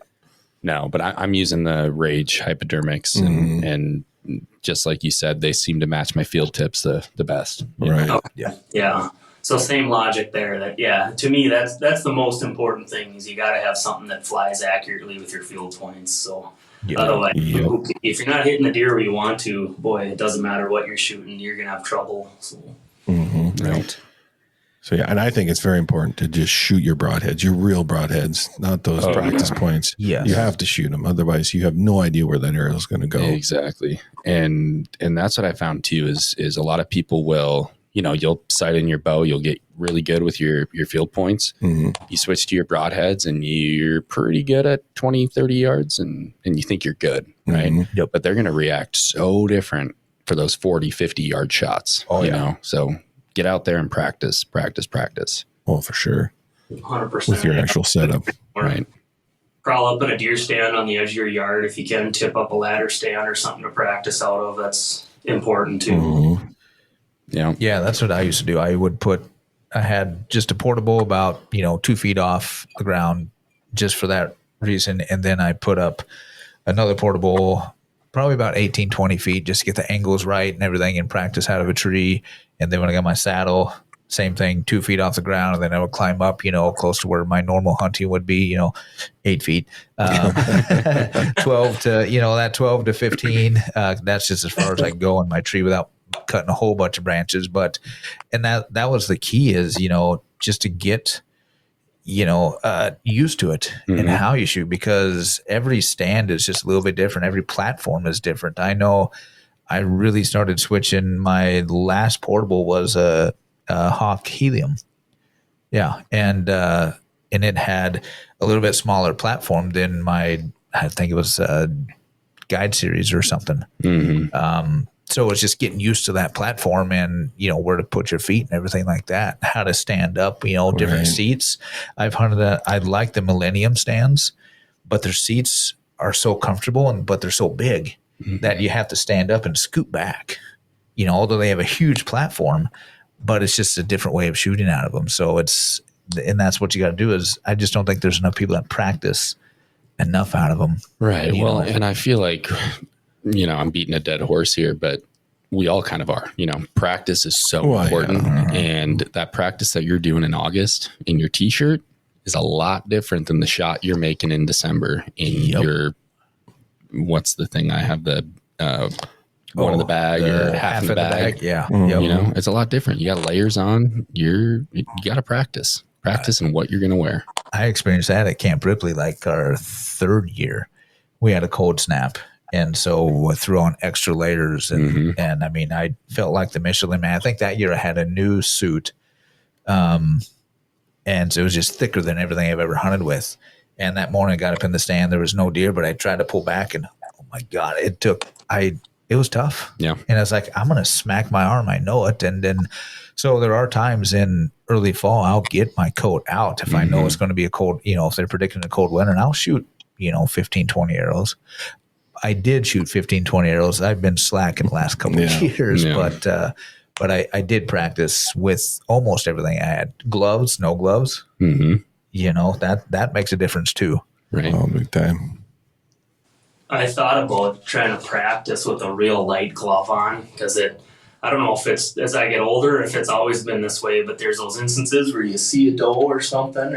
B: I'm using the Rage hypodermics, and just like you said, they seem to match my field tips the best.
C: Right.
D: Yeah. So same logic there. That to me that's the most important thing is you got to have something that flies accurately with your field points. So
A: Yeah.
D: Otherwise,
C: Yep.
D: if you're not hitting the deer where you want to, boy, it doesn't matter what you're shooting, you're gonna have trouble. So.
A: Right.
C: So yeah, and I think it's very important to just shoot your broadheads, your real broadheads, not those practice points.
A: Yes.
C: You have to shoot them, otherwise you have no idea where that arrow is going to go.
B: Exactly. And that's what I found too, is a lot of people will, you'll sight in your bow, you'll get really good with your field points. You switch to your broadheads and you're pretty good at 20, 30 yards and you think you're good, right?
A: Yep.
B: But they're going to react so different for those 40, 50 yard shots, you know? So get out there and practice.
C: Oh, for sure.
D: 100%.
C: With your actual setup.
B: Right.
D: Crawl up in a deer stand on the edge of your yard. If you can, tip up a ladder stand or something to practice out of. That's important too.
A: Yeah, that's what I used to do. I had just a portable about 2 feet off the ground just for that reason, and then I put up another portable probably about 18, 20 feet just to get the angles right and everything and practice out of a tree. And then when I got my saddle, same thing, 2 feet off the ground, and then I would climb up, close to where my normal hunting would be, 8 feet, 12 to, that 12 to 15. That's just as far as I can go in my tree without cutting a whole bunch of branches. And that was the key is, just to get, used to it and how you shoot, because every stand is just a little bit different. Every platform is different. I know I really started switching. My last portable was a Hawk Helium. Yeah. And it had a little bit smaller platform than I think it was Guide Series or something. So it's just getting used to that platform and, where to put your feet and everything like that, how to stand up, different seats. I've hunted I like the Millennium stands, but their seats are so comfortable but they're so big that you have to stand up and scoot back, although they have a huge platform, but it's just a different way of shooting out of them. So and that's what you got to do is I just don't think there's enough people that practice enough out of them.
B: Right. Well, and I feel like, I'm beating a dead horse here, but we all kind of are, practice is so important. Yeah. And that practice that you're doing in August in your t-shirt is a lot different than the shot you're making in December in your, what's the thing? I have the, one in the bag or half in the bag.
A: Yeah.
B: It's a lot different. You got layers on, you got to practice in what you're going to wear.
A: I experienced that at Camp Ripley, like our third year. We had a cold snap. And so we threw on extra layers. And I mean, I felt like the Michelin Man. I think that year I had a new suit. And so it was just thicker than everything I've ever hunted with. And that morning I got up in the stand. There was no deer, but I tried to pull back and oh my God, it was tough. Yeah. And I was like, I'm going to smack my arm. I know it. And then, so there are times in early fall, I'll get my coat out if I know it's going to be a cold, if they're predicting a cold winter, and I'll shoot, 15, 20 arrows. I did shoot 15, 20 arrows. I've been slack in the last couple of years, but I did practice with almost everything I had. Gloves, no gloves. That makes a difference too.
B: Right.
C: Oh, big time.
D: I thought about trying to practice with a real light glove on because I don't know if it's as I get older, if it's always been this way, but there's those instances where you see a doe or something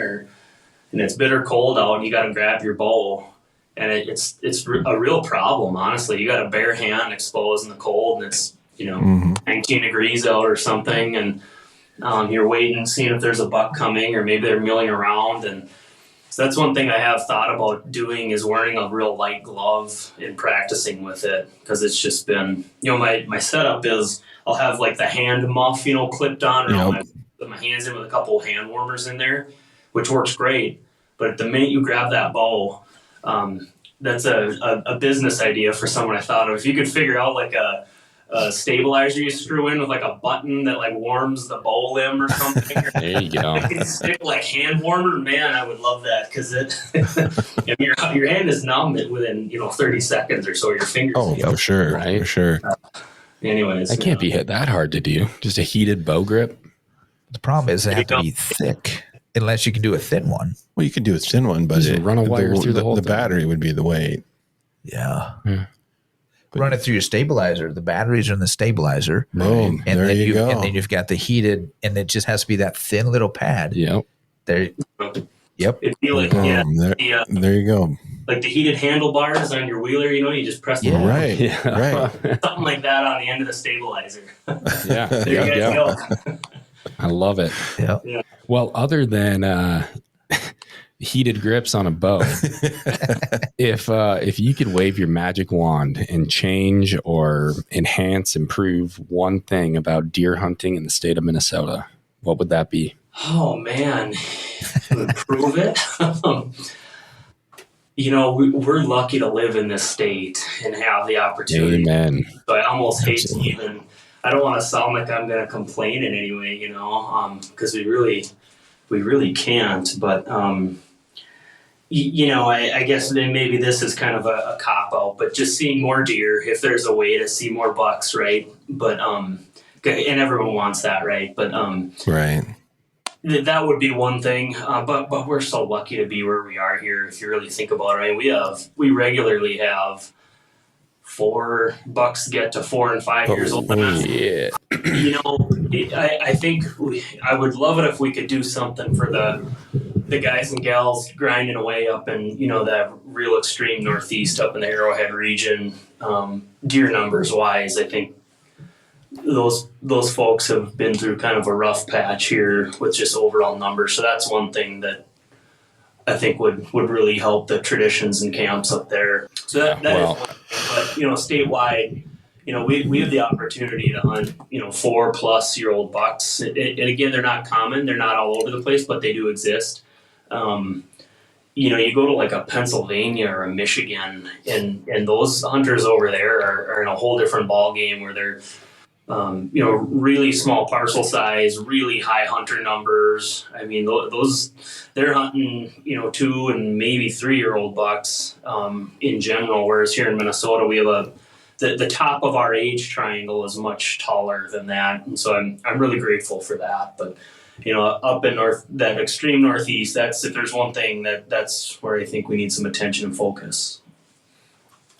D: and it's bitter cold out and you got to grab your bow. And it's a real problem, honestly. You got a bare hand exposed in the cold, and it's 19 degrees out or something, and you're waiting, seeing if there's a buck coming, or maybe they're milling around. And so that's one thing I have thought about doing is wearing a real light glove and practicing with it, because it's just been, my setup is I'll have like the hand muff, clipped on, or I'll put my hands in with a couple of hand warmers in there, which works great. But the minute you grab that bow, that's a business idea for someone I thought of. If you could figure out like a stabilizer you screw in with like a button that like warms the bow limb or something.
B: There you go.
D: Stick like hand warmer, man, I would love that because your hand is numb within 30 seconds or so. Your fingers.
C: Oh, for sure,
B: right?
C: For sure.
D: Anyways,
B: that can't be hit that hard to do. Just a heated bow grip.
A: The problem is they have to be thick. Unless you can do a thin one.
C: Well, you can do a thin one, but
B: run a wire through the whole
C: the
B: thing.
C: battery would be the weight.
A: Yeah. Run it through your stabilizer. The batteries are in the stabilizer.
C: Boom.
A: And
C: there
A: then
C: you go.
A: And then you've got the heated, and it just has to be that thin little pad.
B: Yep.
A: There. Yep.
D: it'd be like,
C: Boom. There you go.
D: like the heated handlebars on your wheeler, you just press the
C: Right.
D: something like that on the end of the stabilizer.
B: Yeah.
D: There you guys go.
B: I love it.
A: Yeah.
B: Well, other than heated grips on a bow, if you could wave your magic wand and change or enhance, improve one thing about deer hunting in the state of Minnesota, what would that be?
D: Oh man, to improve it. We're lucky to live in this state and have the opportunity.
B: Amen.
D: So I almost hate to even. I don't want to sound like I'm going to complain in any way, because we really can't. But I guess then maybe this is kind of a cop out. But just seeing more deer, if there's a way to see more bucks, right? But and everyone wants that, right? But
C: Right.
D: That would be one thing, but we're so lucky to be where we are here. If you really think about it, we regularly have 4 bucks get to 4 and 5 years old.
B: Yeah.
D: I think I would love it if we could do something for the guys and gals grinding away up in that real extreme Northeast up in the Arrowhead region. Deer numbers wise, I think those folks have been through kind of a rough patch here with just overall numbers. So that's one thing that I think would really help the traditions and camps up there. So that is one thing. But statewide, we have the opportunity to hunt 4-plus-year-old bucks. And again, they're not common. They're not all over the place, but they do exist. You go to like a Pennsylvania or a Michigan, and those hunters over there are in a whole different ball game where they're really small parcel size, really high hunter numbers. I mean, those they're hunting, 2 and maybe 3-year-old bucks in general. Whereas here in Minnesota, we have the top of our age triangle is much taller than that, and so I'm really grateful for that. But up in that extreme Northeast, that's if there's one thing that's where I think we need some attention and focus.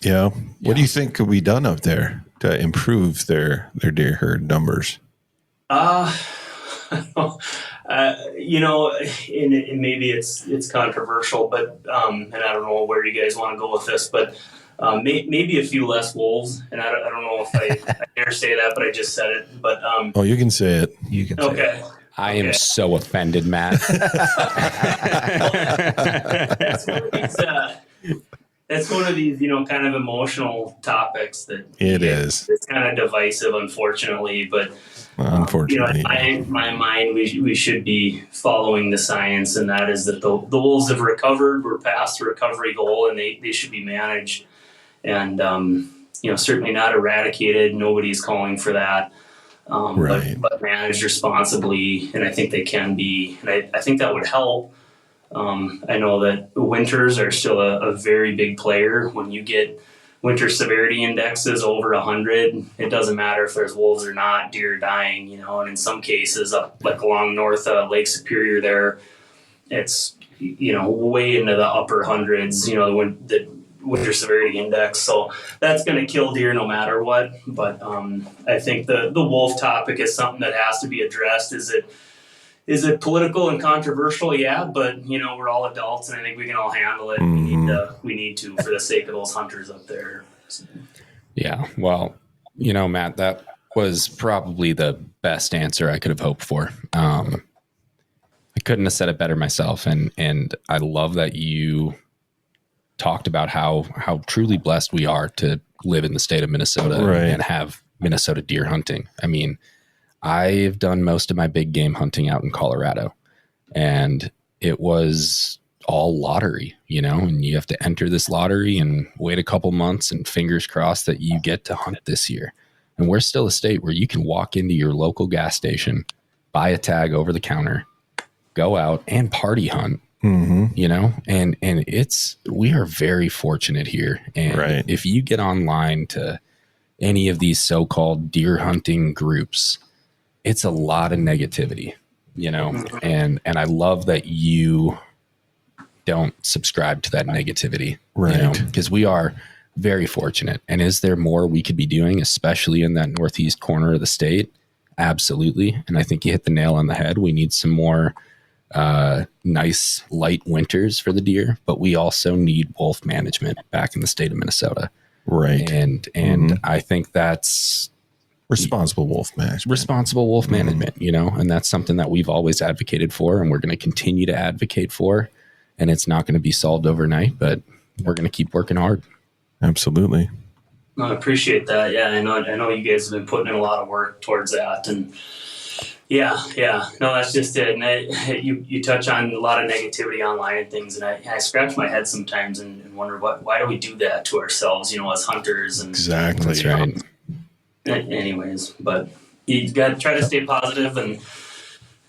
C: Yeah. What do you think could be done up there to improve their deer herd numbers?
D: And maybe it's controversial, but and I don't know where you guys want to go with this, but maybe a few less wolves. And I don't know if I dare say that, but I just said it. But
C: oh, you can say it.
A: You can say
D: okay.
A: it.
B: I am so offended, Matt.
D: It's one of these, kind of emotional topics that
C: is.
D: It's kind of divisive, unfortunately. But
C: unfortunately,
D: in my mind, we should be following the science, and that is that the wolves have recovered. We're past the recovery goal, and they should be managed, and certainly not eradicated. Nobody's calling for that.
C: Right.
D: But managed responsibly, and I think they can be, and I think that would help. I know that winters are still a very big player. When you get winter severity indexes over 100, it doesn't matter if there's wolves or not, deer are dying, and in some cases up like along north Lake Superior there, it's, way into the upper hundreds, the winter severity index. So that's going to kill deer no matter what. But I think the wolf topic is something that has to be addressed. Is it political and controversial? Yeah, but we're all adults, and I think we can all handle it.
C: Mm-hmm.
D: We need to for the sake of those hunters up there.
B: Yeah, well, Matt, that was probably the best answer I could have hoped for. I couldn't have said it better myself, and I love that you talked about how truly blessed we are to live in the state of Minnesota and have Minnesota deer hunting. I mean, I've done most of my big game hunting out in Colorado, and it was all lottery, and you have to enter this lottery and wait a couple months and fingers crossed that you get to hunt this year. And we're still a state where you can walk into your local gas station, buy a tag over the counter, go out and party hunt, and we are very fortunate here. And if you get online to any of these so-called deer hunting groups, it's a lot of negativity, and I love that you don't subscribe to that negativity, because we are very fortunate. And is there more we could be doing, especially in that northeast corner of the state? Absolutely. And I think you hit the nail on the head. We need some more nice light winters for the deer, but we also need wolf management back in the state of Minnesota.
C: Right.
B: And I think that's
C: responsible wolf management,
B: and that's something that we've always advocated for, and we're going to continue to advocate for, and it's not going to be solved overnight, but we're going to keep working hard.
C: Absolutely.
D: No, I appreciate that. Yeah, I know you guys have been putting in a lot of work towards that, and yeah. No, that's just it. And you touch on a lot of negativity online and things, and I scratch my head sometimes and wonder why do we do that to ourselves, as hunters? And
C: exactly.
B: That's right.
D: Anyways, but you got to try to stay positive and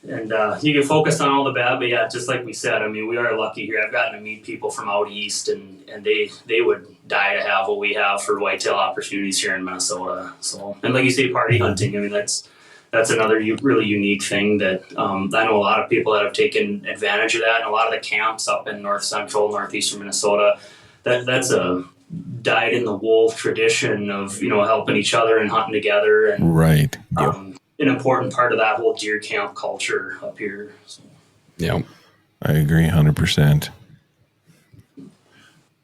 D: you can focus on all the bad, but yeah, just like we said, I mean, we are lucky here. I've gotten to meet people from out east, and they would die to have what we have for whitetail opportunities here in Minnesota. So, and like you say, party hunting. I mean, that's another really unique thing that I know a lot of people that have taken advantage of that, and a lot of the camps up in north central, northeastern Minnesota. That's a dyed in the wool tradition of helping each other and hunting together, and
C: right.
D: An important part of that whole deer camp culture up here. So.
B: Yeah,
C: I agree 100%.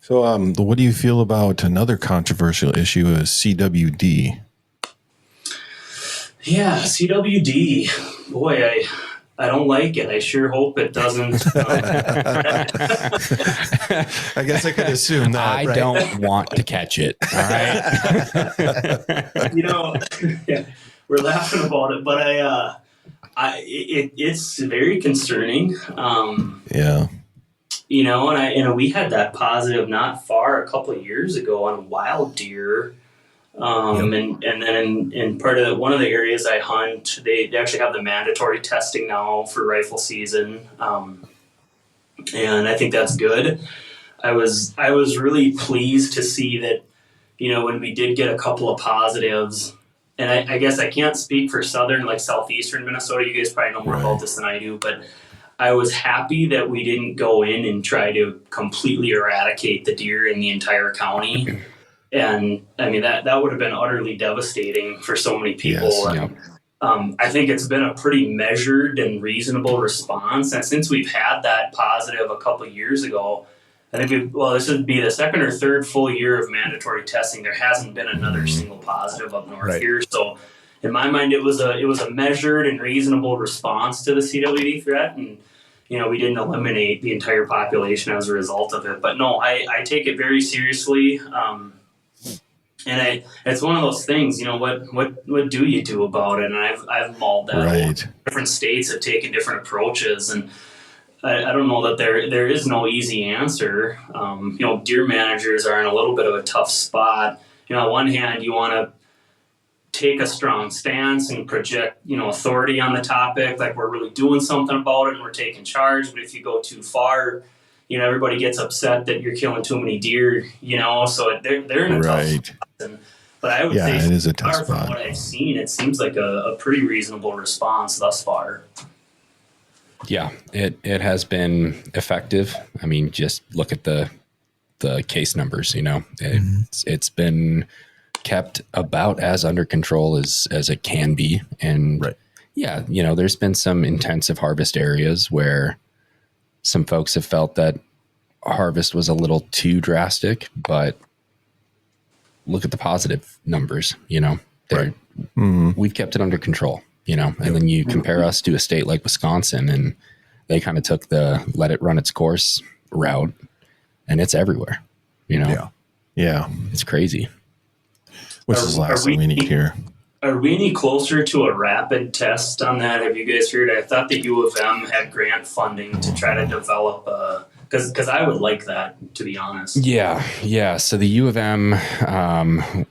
C: So, what do you feel about another controversial issue is CWD?
D: Yeah, CWD. Boy, I don't like it. I sure hope it doesn't.
C: I guess I could assume that.
B: I don't want to catch it. All right.
D: Yeah, we're laughing about it, but it's very concerning.
C: Yeah.
D: And we had that positive not far a couple of years ago on wild deer. And then in part of one of the areas I hunt, they actually have the mandatory testing now for rifle season. And I think that's good. I was really pleased to see that, when we did get a couple of positives, and I guess I can't speak for southern, like southeastern Minnesota. You guys probably know more about this than I do, but I was happy that we didn't go in and try to completely eradicate the deer in the entire county. And I mean, that would have been utterly devastating for so many people.
C: Yes,
D: I think it's been a pretty measured and reasonable response. And since we've had that positive a couple of years ago, I think this would be the second or third full year of mandatory testing. There hasn't been another single positive up north here. So in my mind, it was a measured and reasonable response to the CWD threat. And, we didn't eliminate the entire population as a result of it. But no, I take it very seriously. And it's one of those things, what do you do about it? And I've mauled that.
C: Right.
D: Different states have taken different approaches, and I don't know that there is no easy answer. Deer managers are in a little bit of a tough spot. On one hand, you want to take a strong stance and project, authority on the topic, like we're really doing something about it and we're taking charge. But if you go too far, everybody gets upset that you're killing too many deer, so they're in a tough spot. But I would say
C: it is a tough spot.
D: From what I've seen, it seems like a pretty reasonable response thus far.
B: Yeah, it has been effective. I mean, just look at the case numbers, it's been kept about as under control as it can be. And there's been some intensive harvest areas where some folks have felt that harvest was a little too drastic, but look at the positive numbers, we've kept it under control, and then you compare us to a state like Wisconsin, and they kind of took the let it run its course route, and it's everywhere, Yeah.
C: It's
B: crazy.
C: Which is the last thing we need here.
D: Are we any closer to a rapid test on that? Have you guys heard? I thought the U of M had grant funding to try to develop because I would like that, to be honest. Yeah.
B: So the U of M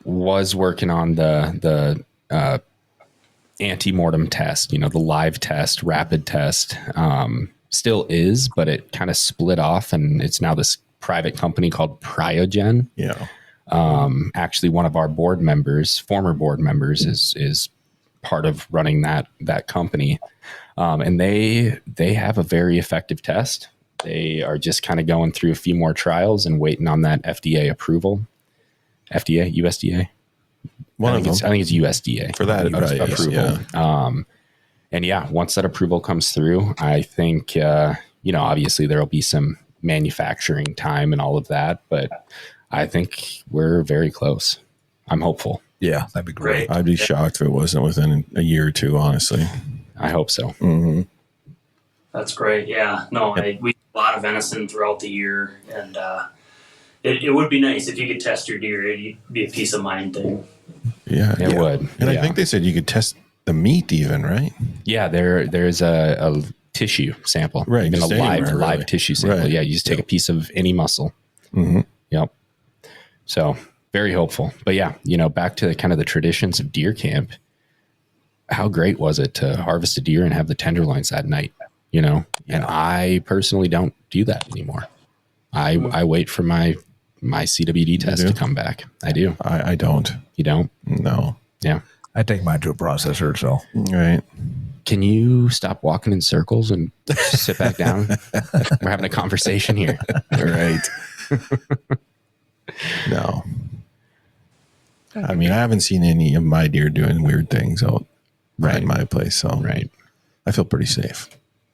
B: was working on the anti-mortem test, the live test, rapid test, still is, but it kind of split off, and it's now this private company called Priogen.
C: Yeah.
B: Actually, one of our former board members is part of running that company. And they have a very effective test. They are just kind of going through a few more trials and waiting on that FDA approval. USDA? I think it's USDA
C: for that
B: approval.
C: yeah.
B: yeah, once that approval comes through, I think, obviously there'll be some manufacturing time and all of that, but I think we're very close. I'm hopeful.
A: Yeah, that'd be great.
C: I'd be shocked if it wasn't within a year or two, honestly.
B: I hope so.
C: Mm-hmm.
D: That's great. Yeah. No, we eat a lot of venison throughout the year, and it would be nice if you could test your deer. It'd be a peace of mind thing.
C: Yeah,
B: It would.
C: And I think they said you could test the meat even, right?
B: Yeah, there's a tissue sample,
C: Right,
B: even a
C: just anywhere,
B: live
C: really.
B: tissue sample.
C: Right.
B: Yeah, you just take a piece of any muscle.
C: Mm-hmm.
B: Yep. So very hopeful. But yeah, back to kind of the traditions of deer camp. How great was it to harvest a deer and have the tenderloins that night? And I personally don't do that anymore. I wait for my CWD test to come back. I do.
C: I don't.
B: You don't?
C: No.
B: Yeah.
A: I take mine to a processor, so.
C: Right.
B: Can you stop walking in circles and sit back down? We're having a conversation here.
C: Right. No. I mean, I haven't seen any of my deer doing weird things out
B: Right.
C: in my place, so
B: Right.
C: I feel pretty safe.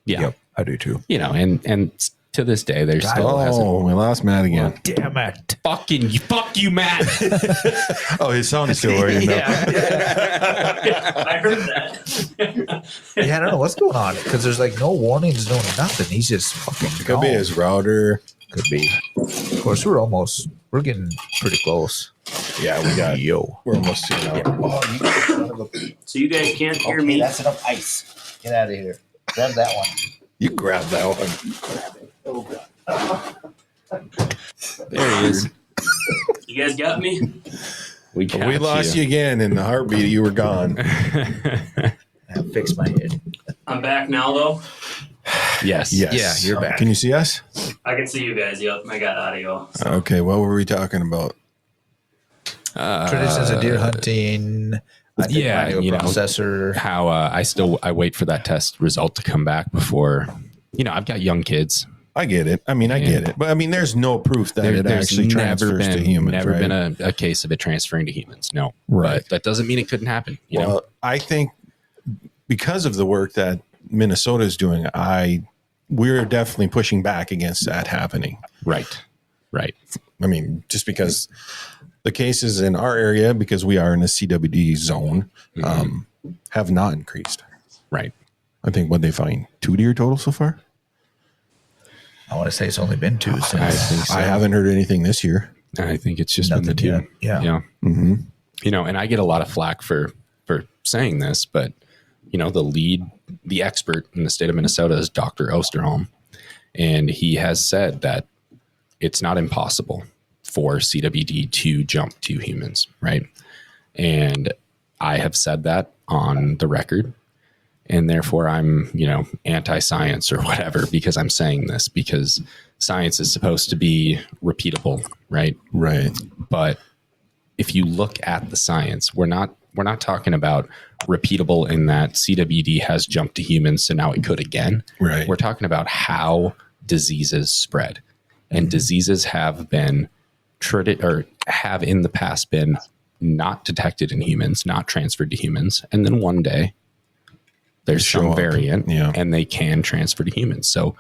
B: Yeah.
A: Yep, I do too.
B: And to this day, there's still
C: Oh, we lost Matt again.
A: Damn it.
B: fuck you, Matt.
C: Oh, his sound is still working though.
D: I heard that.
A: Yeah, I don't know what's going on because there's like no warnings, no nothing. He's just fucking
C: Could be
A: gone.
C: his router.
A: Could be. Of course, we're getting pretty close.
C: Yeah, we're almost to now.
D: So you guys can't hear me.
A: That's enough ice. Get out of here. Grab that one.
C: You grab that one.
B: There he is.
D: You guys got me?
B: We
C: lost you again in the heartbeat. You were gone.
A: I fixed my head.
D: I'm back now, though.
B: Yes.
C: Yes.
A: Yeah, you're back.
C: Can you see us?
D: I can see you guys. Yep, I got audio. So.
C: Okay, what were we talking about?
A: Traditions of deer hunting. I think
B: Yeah,
A: mine to a processor.
B: How I wait for that test result to come back before, I've got young kids.
C: I get it. I mean, I get it. But I mean, there's no proof that it actually transfers to humans.
B: Never
C: right?
B: been a case of it transferring to humans. No.
C: Right.
B: But that doesn't mean it couldn't happen. You know?
C: Well, I think because of the work that Minnesota is doing, we're definitely pushing back against that happening.
B: Right.
C: I mean, just because the cases in our area, because we are in a CWD zone, have not increased.
B: Right.
C: I think what they find 2 deer total so far.
A: I want to say it's only been 2 since.
B: I think so.
C: I haven't heard anything this year.
B: I think it's just been the
A: Nothing
B: 2.
A: yet. Yeah.
C: Mm-hmm.
B: And I get a lot of flack for saying this, but the expert in the state of Minnesota is Dr. Osterholm. And he has said that it's not impossible for CWD to jump to humans. Right. And I have said that on the record. And therefore I'm, anti-science or whatever, because I'm saying this because science is supposed to be repeatable. Right.
C: Right.
B: But if you look at the science, we're not talking about repeatable in that CWD has jumped to humans, so now it could again.
C: Right.
B: We're talking about how diseases spread, and diseases have been have in the past been not detected in humans, not transferred to humans, and then one day there's some variant, and they can transfer to humans. So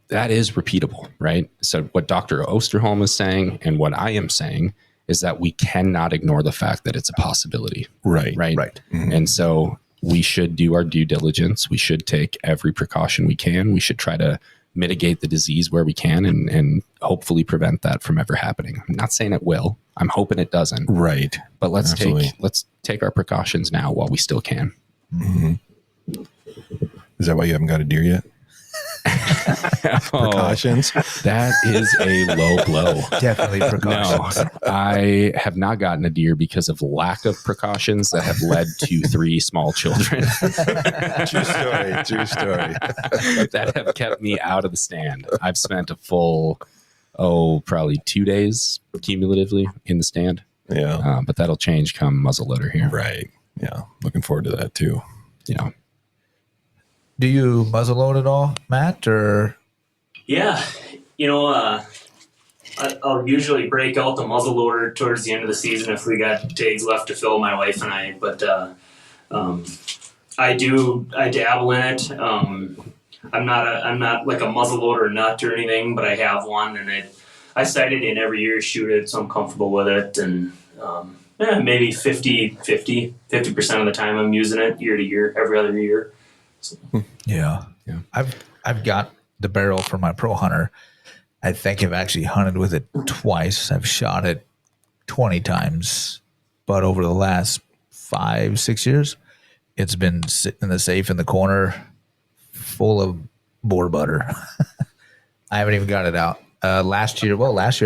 B: that is repeatable, right? So what Dr. Osterholm is saying, and what I am saying, is that we cannot ignore the fact that it's a possibility.
C: Right.
B: Right.
C: Mm-hmm.
B: And so we should do our due diligence. We should take every precaution we can. We should try to mitigate the disease where we can and hopefully prevent that from ever happening. I'm not saying it will. I'm hoping it doesn't.
C: Right.
B: But let's
C: Absolutely.
B: take our precautions now while we still can.
C: Mm-hmm. Is that why you haven't got a deer yet? Precautions.
B: That is a low blow.
A: Definitely precautions.
B: No, I have not gotten a deer because of lack of precautions that have led to 3 small children.
C: True story.
B: That have kept me out of the stand. I've spent a full, probably 2 days cumulatively in the stand.
C: Yeah.
B: But that'll change come muzzleloader here.
C: Right. Yeah. Looking forward to that too.
A: Do you muzzleload at all, Matt? Or
D: Yeah, I'll usually break out the muzzleloader towards the end of the season if we got tags left to fill, my wife and I. But I dabble in it. I'm not like a muzzleloader nut or anything, but I have one, and I sight it in every year, shoot it, so I'm comfortable with it. And maybe 50% of the time I'm using it year to year, every other year. So.
A: Yeah. I've got the barrel for my pro hunter. I think I've actually hunted with it twice. I've shot it 20 times, but over the last 5-6 years, it's been sitting in the safe in the corner full of boar butter. I haven't even got it out. Last year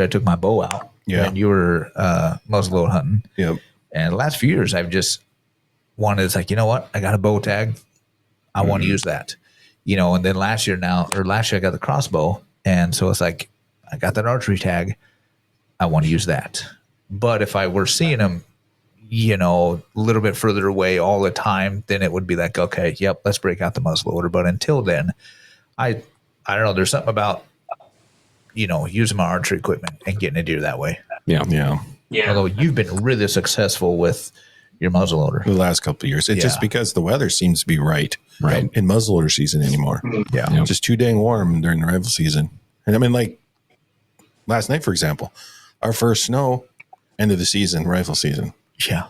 A: I took my bow out when you were muzzleload hunting.
C: Yep.
A: And the last few years, I've just wanted, it's like, you know what? I got a bow tag. I want to use that. And then last year I got the crossbow. And so it's like, I got that archery tag. I want to use that. But if I were seeing them, a little bit further away all the time, then it would be like, okay, yep, let's break out the muzzleloader. But until then, I don't know. There's something about, using my archery equipment and getting a deer that way.
C: Yeah.
A: Although you've been really successful with your muzzleloader
C: The last couple of years. It's just because the weather seems to be right in muzzleloader season anymore.
A: Yeah.
C: Just too dang warm during the rifle season. And I mean, like last night, for example, our first snow, end of the season, rifle season.
A: Yeah.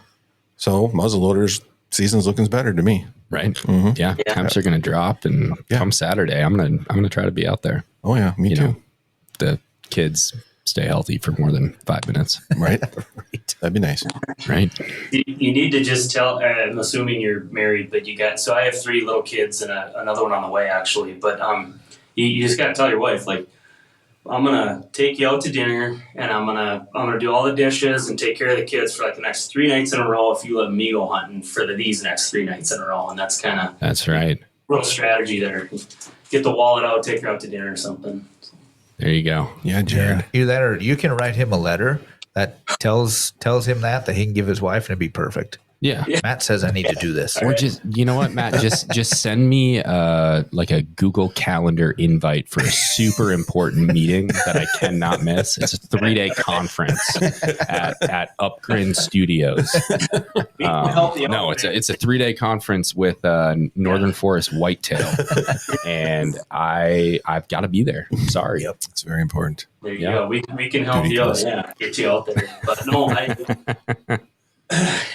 C: So muzzleloaders season's looking better to me.
B: Right. Mm-hmm. Yeah. Temps are going to drop, and come Saturday, I'm gonna try to be out there.
C: Oh yeah, me too.
B: The kids stay healthy for more than 5 minutes.
C: Right. That'd be nice.
B: Right.
D: You need to just tell. I'm assuming you're married, but so I have 3 little kids and another one on the way actually. But you just got to tell your wife, like, I'm gonna take you out to dinner, and I'm gonna do all the dishes and take care of the kids for like the next 3 nights in a row if you let me go hunting for these next 3 nights in a row. And that's
B: right.
D: Real strategy there. Get the wallet out, take her out to dinner or something.
B: There you go.
C: Yeah, Jared.
A: Either that, or you can write him a letter that tells him that he can give his wife, and it'd be perfect.
B: Yeah.
A: Matt says I need to do this.
B: Or just, you know what, Matt, just send me like a Google Calendar invite for a super important meeting that I cannot miss. It's a 3-day conference at Upgren Studios. No, it's a 3-day conference with Northern Forest Whitetail, and I've got to be there. Sorry.
C: Yep. It's very important.
D: There you go. We can help you out. Yeah, get you out there. But no,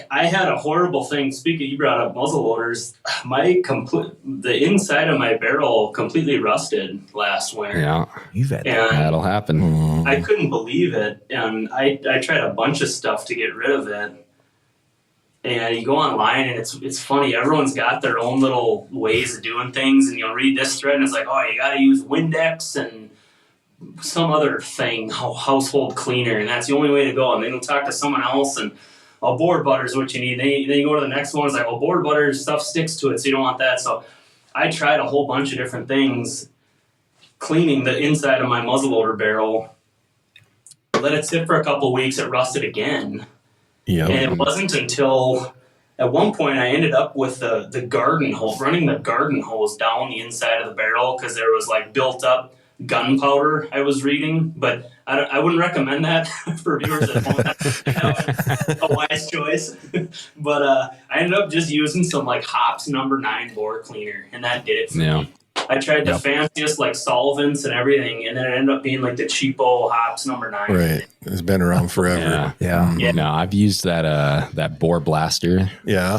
D: I had a horrible thing. Speaking, you brought up muzzleloaders. The inside of my barrel completely rusted last winter.
B: Yeah, that'll happen.
D: I couldn't believe it, and I tried a bunch of stuff to get rid of it. And you go online, and it's funny. Everyone's got their own little ways of doing things, and you'll read this thread, and it's like, oh, you got to use Windex and some other thing, household cleaner, and that's the only way to go. And then you'll talk to someone else, and board butter is what you need. Then you go to the next one. It's like, board butter stuff sticks to it, so you don't want that. So I tried a whole bunch of different things, cleaning the inside of my muzzleloader barrel. Let it sit for a couple of weeks. It rusted again. Yeah. And it wasn't until at one point I ended up with the garden hose, running the garden hose down the inside of the barrel because there was like built up gunpowder I was reading, but I wouldn't recommend that for viewers at home. A wise choice. But I ended up just using some like Hops No. 9 bore cleaner, and that did it for me. I tried the fanciest like solvents and everything, and then it ended up being like the cheapo Hops No. 9.
C: Right. It's been around forever.
B: Yeah. No, I've used that bore blaster.
C: Yeah.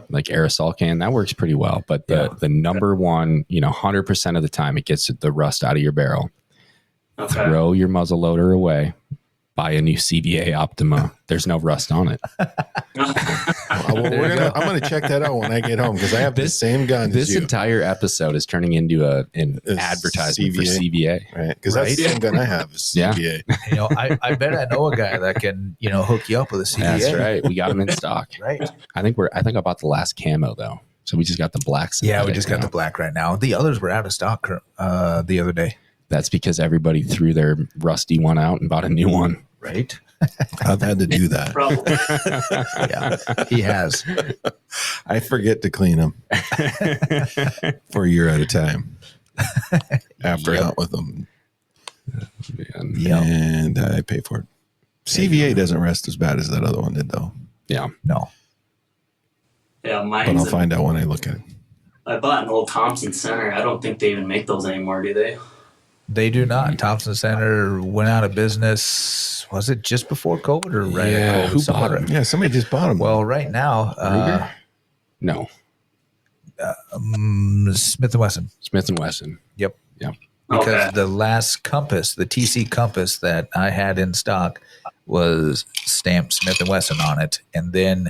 B: Like aerosol can. That works pretty well. But the number one, 100% of the time it gets the rust out of your barrel. Okay. Throw your muzzleloader away. Buy a new CVA Optima. There's no rust on it.
C: I'm going to check that out when I get home because I have the same gun.
B: This entire episode is turning into an advertisement for CVA.
C: Right. Because that's the same gun I have is CVA.
A: Yeah. I bet I know a guy that can, hook you up with a CVA.
B: That's right. We got them in stock.
A: Right.
B: I think I bought the last camo though. So we just got the black.
A: Yeah, we just got the black right now. The others were out of stock the other day.
B: That's because everybody threw their rusty one out and bought a new one.
A: Right.
C: I've had to do that.
A: Yeah, he has.
C: I forget to clean them for a year at a time after I hunt with them. And I pay for it. CVA doesn't rust as bad as that other one did, though.
B: Yeah.
A: No.
D: Yeah,
C: but I'll find out when I look at it.
D: I bought an old Thompson Center. I don't think they even make those anymore, do they?
A: They do not. Thompson Center went out of business. Was it just before COVID or right at COVID?
B: Who bought them?
C: Yeah, somebody just bought them.
A: Well, right now,
B: No,
A: Smith & Wesson.
B: Smith & Wesson.
A: Yep.
B: Yeah.
A: Because
D: Okay.
A: the last compass, the TC compass that I had in stock was stamped Smith & Wesson on it. And then,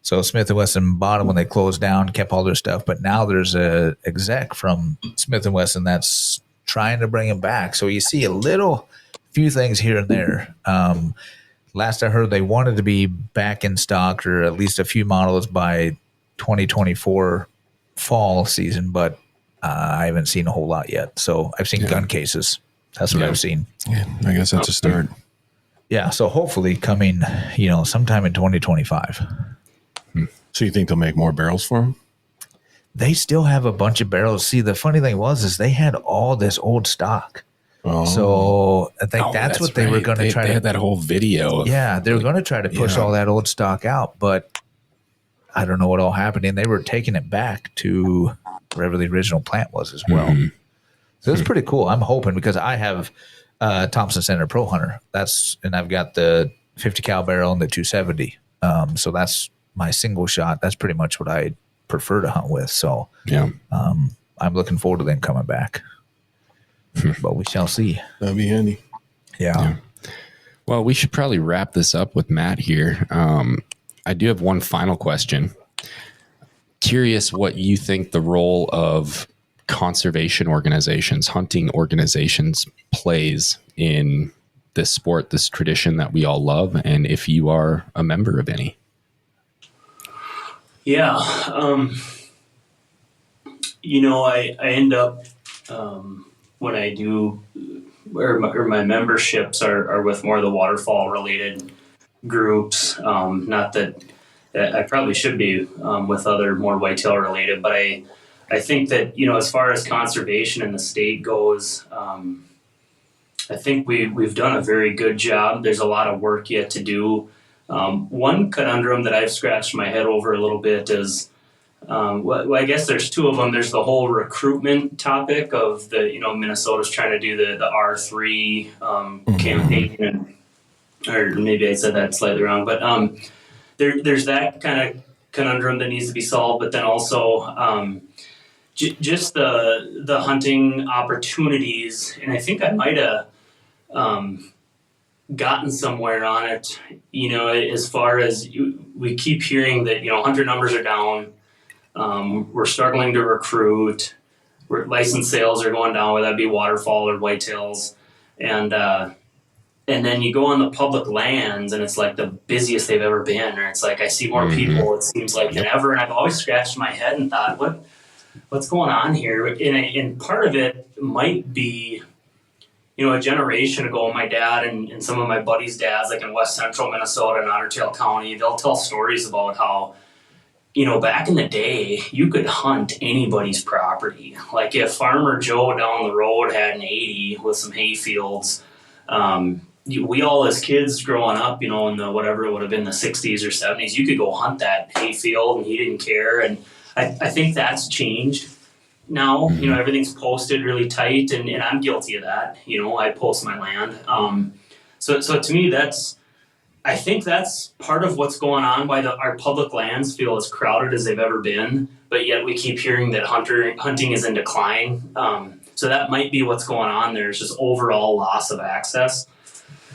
A: so Smith & Wesson bought them when they closed down, kept all their stuff. But now there's a exec from Smith & Wesson that's trying to bring them back. So you see a few things here and there. Last I heard, they wanted to be back in stock or at least a few models by 2024 fall season, but I haven't seen a whole lot yet. So I've seen gun cases. That's what I've seen.
C: Yeah, I guess that's a start.
A: Yeah. So hopefully coming, sometime in 2025.
C: So you think they'll make more barrels for them?
A: They still have a bunch of barrels. See, the funny thing is they had all this old stock.
C: Oh.
A: So I think that's what they were going to try
B: They
A: to.
B: had that whole video.
A: They were going to try to push all that old stock out, but I don't know what all happened. And they were taking it back to wherever the original plant was as well. So it's pretty cool. I'm hoping, because I have Thompson Center Pro Hunter. And I've got the 50 cal barrel and the 270. So that's my single shot. That's pretty much what I prefer to hunt with. So I'm looking forward to them coming back. But we shall see.
C: That'd be handy.
A: Yeah.
B: Well, we should probably wrap this up with Matt here. I do have one final question. Curious what you think the role of conservation organizations, hunting organizations plays in this sport, this tradition that we all love, and if you are a member of any.
D: Yeah. I end up, when I do, or my memberships are with more of the waterfall related groups. Not that I probably should be with other more whitetail related, but I think that, as far as conservation in the state goes, I think we've done a very good job. There's a lot of work yet to do. One conundrum that I've scratched my head over a little bit is, I guess there's two of them. There's the whole recruitment topic of Minnesota's trying to do the R3 campaign, or maybe I said that slightly wrong, but there's that kind of conundrum that needs to be solved. But then also just the hunting opportunities, and I think I might have gotten somewhere on it. As far as we keep hearing that hunter numbers are down. We're struggling to recruit. License sales are going down, whether that be waterfall or whitetails. And then you go on the public lands and it's like the busiest they've ever been. Or it's like I see more people, it seems like, than ever. And I've always scratched my head and thought, what's going on here? And part of it might be, a generation ago, my dad and some of my buddies' dads, like in West Central Minnesota and Otter Tail County, they'll tell stories about how, back in the day, you could hunt anybody's property. Like if Farmer Joe down the road had an 80 with some hay fields, we all as kids growing up, in the whatever it would have been the 60s or 70s, you could go hunt that hay field and he didn't care. And I think that's changed now. Everything's posted really tight, and I'm guilty of that. I post my land. So to me, I think that's part of what's going on, why our public lands feel as crowded as they've ever been, but yet we keep hearing that hunting is in decline. So that might be what's going on there. It's just overall loss of access.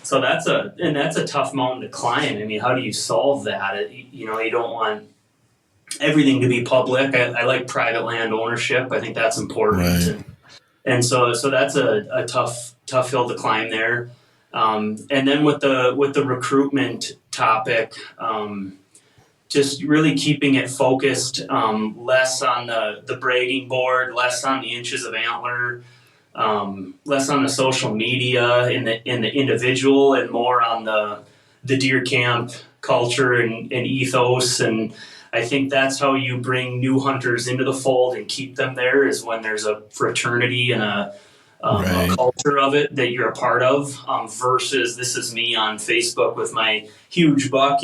D: So that's a tough mountain to climb. I mean, how do you solve that? You don't want everything to be public. I like private land ownership. I think that's important.
C: Right.
D: And so that's a tough hill to climb there. And then with the recruitment topic, just really keeping it focused, less on the bragging board, less on the inches of antler, less on the social media in the individual, and more on the deer camp culture and ethos. And I think that's how you bring new hunters into the fold and keep them there, is when there's a fraternity and a culture of it that you're a part of, versus this is me on Facebook with my huge buck,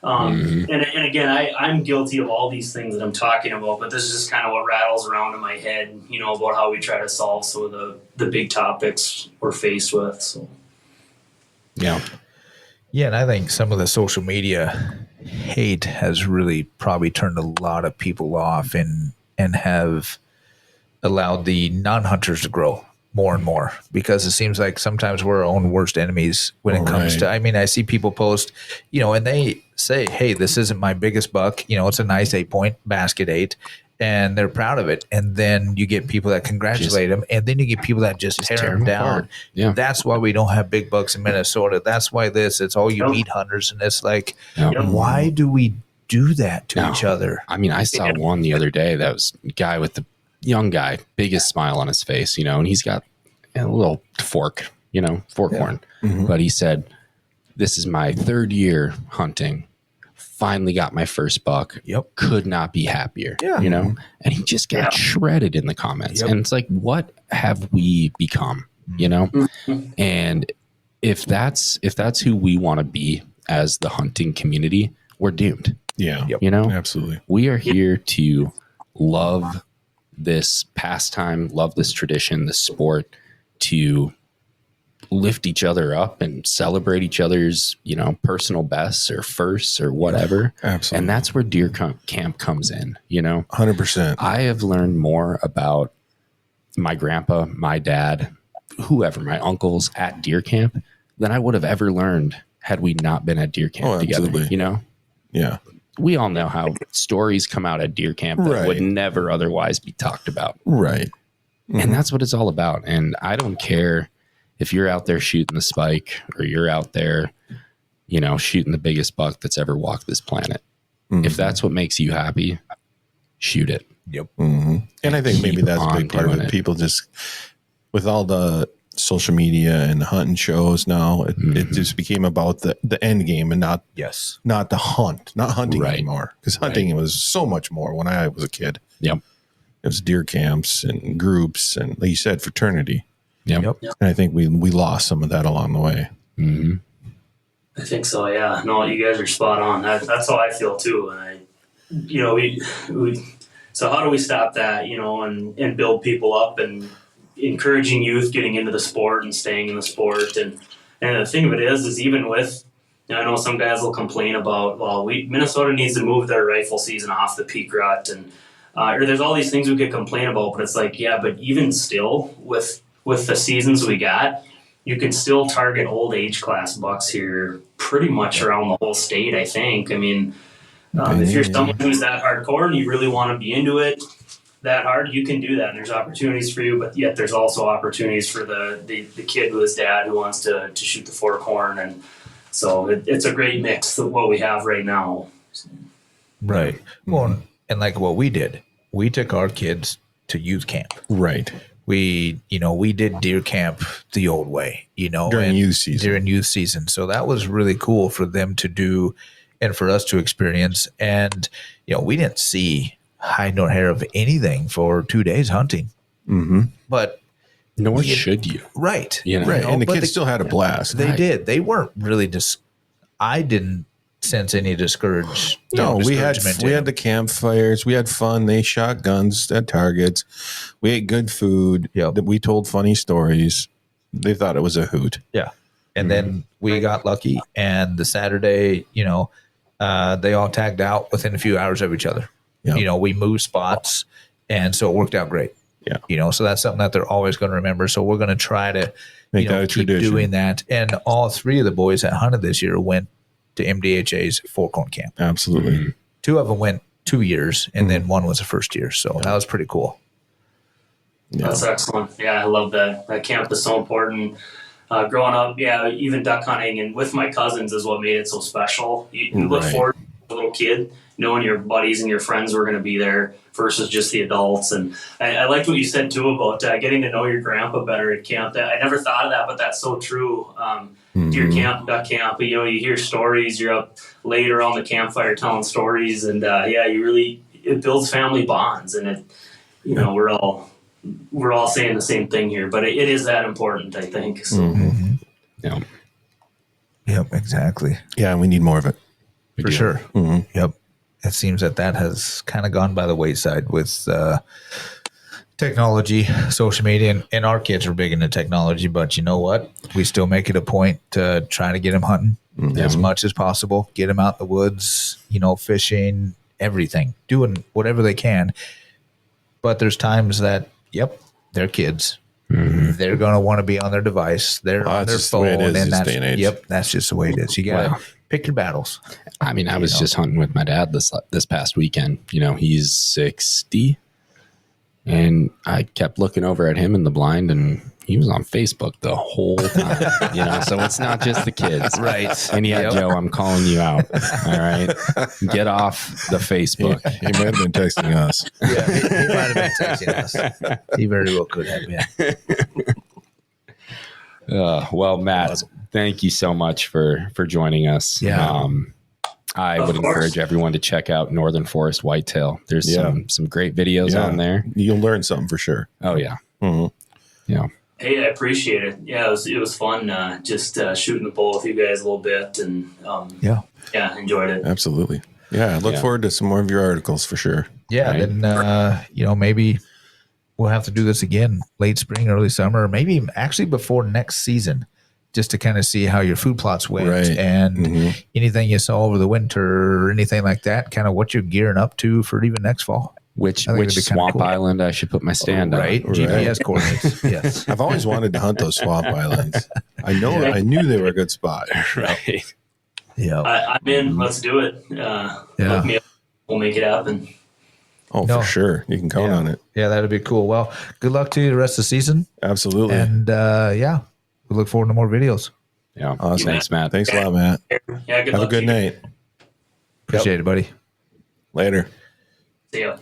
D: And again, I'm guilty of all these things that I'm talking about, but this is just kind of what rattles around in my head, about how we try to solve some of the big topics we're faced with. So,
B: Yeah.
A: Yeah, and I think some of the social media hate has really probably turned a lot of people off and have allowed the non-hunters to grow more and more, because it seems like sometimes we're our own worst enemies when it comes to, I mean, I see people post, and they say, hey, this isn't my biggest buck. It's a nice 8-point basket 8, and they're proud of it. And then you get people that congratulate them, and then you get people that just tear them down.
B: Apart. Yeah.
A: That's why we don't have big bucks in Minnesota. That's why it's all you meat hunters. And it's like, why do we do that to each other?
B: I mean, I saw one the other day that was a guy with the young guy, biggest smile on his face, and he's got a little fork, horn. But he said, this is my 3rd year hunting. Finally got my first buck. Could not be happier. And he just got shredded in the comments. And it's like, what have we become? And if that's who we want to be as the hunting community, we're doomed.
C: Yeah. Absolutely.
B: We are here to love this pastime, love this tradition, this sport, to lift each other up and celebrate each other's, personal bests or firsts or whatever.
C: Absolutely.
B: And that's where deer camp comes in,
C: 100%.
B: I have learned more about my grandpa, my dad, whoever, my uncles at deer camp than I would have ever learned had we not been at deer camp together,
C: Yeah.
B: We all know how stories come out at deer camp that would never otherwise be talked about.
C: Right.
B: And that's what it's all about. And I don't care if you're out there shooting the spike or you're out there, shooting the biggest buck that's ever walked this planet. If that's what makes you happy, shoot it.
C: And I think maybe that's a big part of it. People just, with all the social media and hunting shows now, it just became about the end game and not the hunting anymore, because hunting was so much more when I was a kid. It was deer camps and groups and, like you said, fraternity. And I think we lost some of that along the way.
D: I think so. Yeah, no, you guys are spot on. That's how I feel too. And so how do we stop that, and build people up and encouraging youth getting into the sport and staying in the sport. And the thing of it is even with, I know some guys will complain about, Minnesota needs to move their rifle season off the peak rut. And, or there's all these things we could complain about, but it's like, but even still with the seasons we got, you can still target old age class bucks here pretty much around the whole state, I think. I mean, if you're someone who's that hardcore and you really want to be into it that hard, you can do that, and there's opportunities for you, but yet there's also opportunities for the kid with his dad who wants to shoot the fork horn. And so it's a great mix of what we have right now.
A: Right. Well, and like what we did, we took our kids to youth camp.
C: Right.
A: We did deer camp the old way,
C: during youth
A: season. So that was really cool for them to do and for us to experience. And, we didn't see hide nor hair of anything for 2 days hunting. But
B: nor should you.
A: Right.
C: Right. And the kids still had a blast.
A: They did. They weren't really I didn't sense any discouragement.
C: No, we had the campfires. We had fun. They shot guns at targets. We ate good food. We told funny stories. They thought it was a hoot.
A: Yeah. And then we got lucky. And the Saturday, they all tagged out within a few hours of each other. We moved spots. And so it worked out great. So that's something that they're always going to remember. So we're going to try to
C: make that a
A: keep
C: tradition.
A: Doing that. And all 3 of the boys that hunted this year went to MDHA's forkhorn camp.
C: Absolutely.
A: 2 of them went 2 years, and then 1 was a first year. So that was pretty cool.
D: That's excellent. Yeah, I love that. That camp is so important. Growing up, even duck hunting and with my cousins is what made it so special. You look forward to a little kid, knowing your buddies and your friends were going to be there versus just the adults. And I liked what you said too about getting to know your grandpa better at camp. I never thought of that, but that's so true. Deer camp, duck camp, you hear stories, you're up late around the campfire telling stories, and it builds family bonds, and it, we're all saying the same thing here, but it is that important, I think. So.
A: Yep, exactly.
C: Yeah, we need more of it.
A: For sure. Yep. It seems that has kind of gone by the wayside with technology, social media, and our kids are big into technology, but you know what? We still make it a point to try to get them hunting as much as possible, get them out in the woods, fishing, everything, doing whatever they can. But there's times that, they're kids. They're going to want to be on their device. They're on their phone. And that's just the way it is. You got to pick your battles.
B: I mean, I was just hunting with my dad this past weekend. He's 60. And I kept looking over at him in the blind, and he was on Facebook the whole time, so it's not just the kids.
A: Right.
B: And Joe, I'm calling you out. All right. Get off the Facebook.
C: He might have been texting us.
A: Yeah, he might have been texting us. He very well could have,
B: Well, Matt, thank you so much for joining us.
A: Yeah.
B: I would encourage everyone to check out Northern Forest Whitetail. There's some great videos on there.
C: You'll learn something for sure.
B: Oh, yeah. Yeah.
D: Hey, I appreciate it. Yeah, it was fun just shooting the bull with you guys a little bit, and enjoyed it.
C: Absolutely. Yeah, look forward to some more of your articles for sure.
A: Yeah, right. Then maybe we'll have to do this again late spring, early summer, or maybe actually before next season, just to kind of see how your food plots went and anything you saw over the winter or anything like that, kind of what you're gearing up to for even next fall.
B: Which swamp island I should put my stand on.
A: Right. GPS coordinates. Yes.
C: I've always wanted to hunt those swamp islands. I knew they were a good spot.
B: Right.
A: Yeah.
D: I'm in. Let's do it. Look me up. We'll make it happen.
C: Oh, for sure. You can count on it.
A: Yeah, that'd be cool. Well, good luck to you the rest of the season.
C: Absolutely.
A: And we look forward to more videos.
B: Yeah.
C: Awesome.
B: Thanks, Matt.
C: Thanks a lot, Matt.
D: Yeah, good
C: Have
D: luck
C: a good night.
A: Appreciate it, buddy.
C: Later.
D: See ya.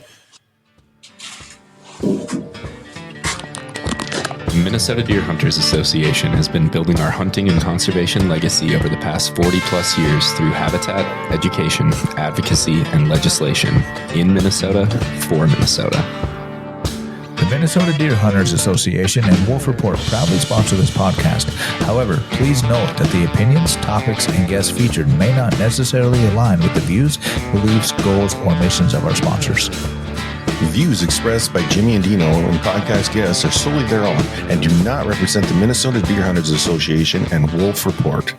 B: Minnesota Deer Hunters Association has been building our hunting and conservation legacy over the past 40 plus years through habitat, education, advocacy, and legislation in Minnesota for Minnesota.
A: The Minnesota Deer Hunters Association and Wolf Report proudly sponsor this podcast. However, please note that the opinions, topics, and guests featured may not necessarily align with the views, beliefs, goals, or missions of our sponsors.
C: The views expressed by Jimmy and Dino and podcast guests are solely their own and do not represent the Minnesota Deer Hunters Association and Wolf Report.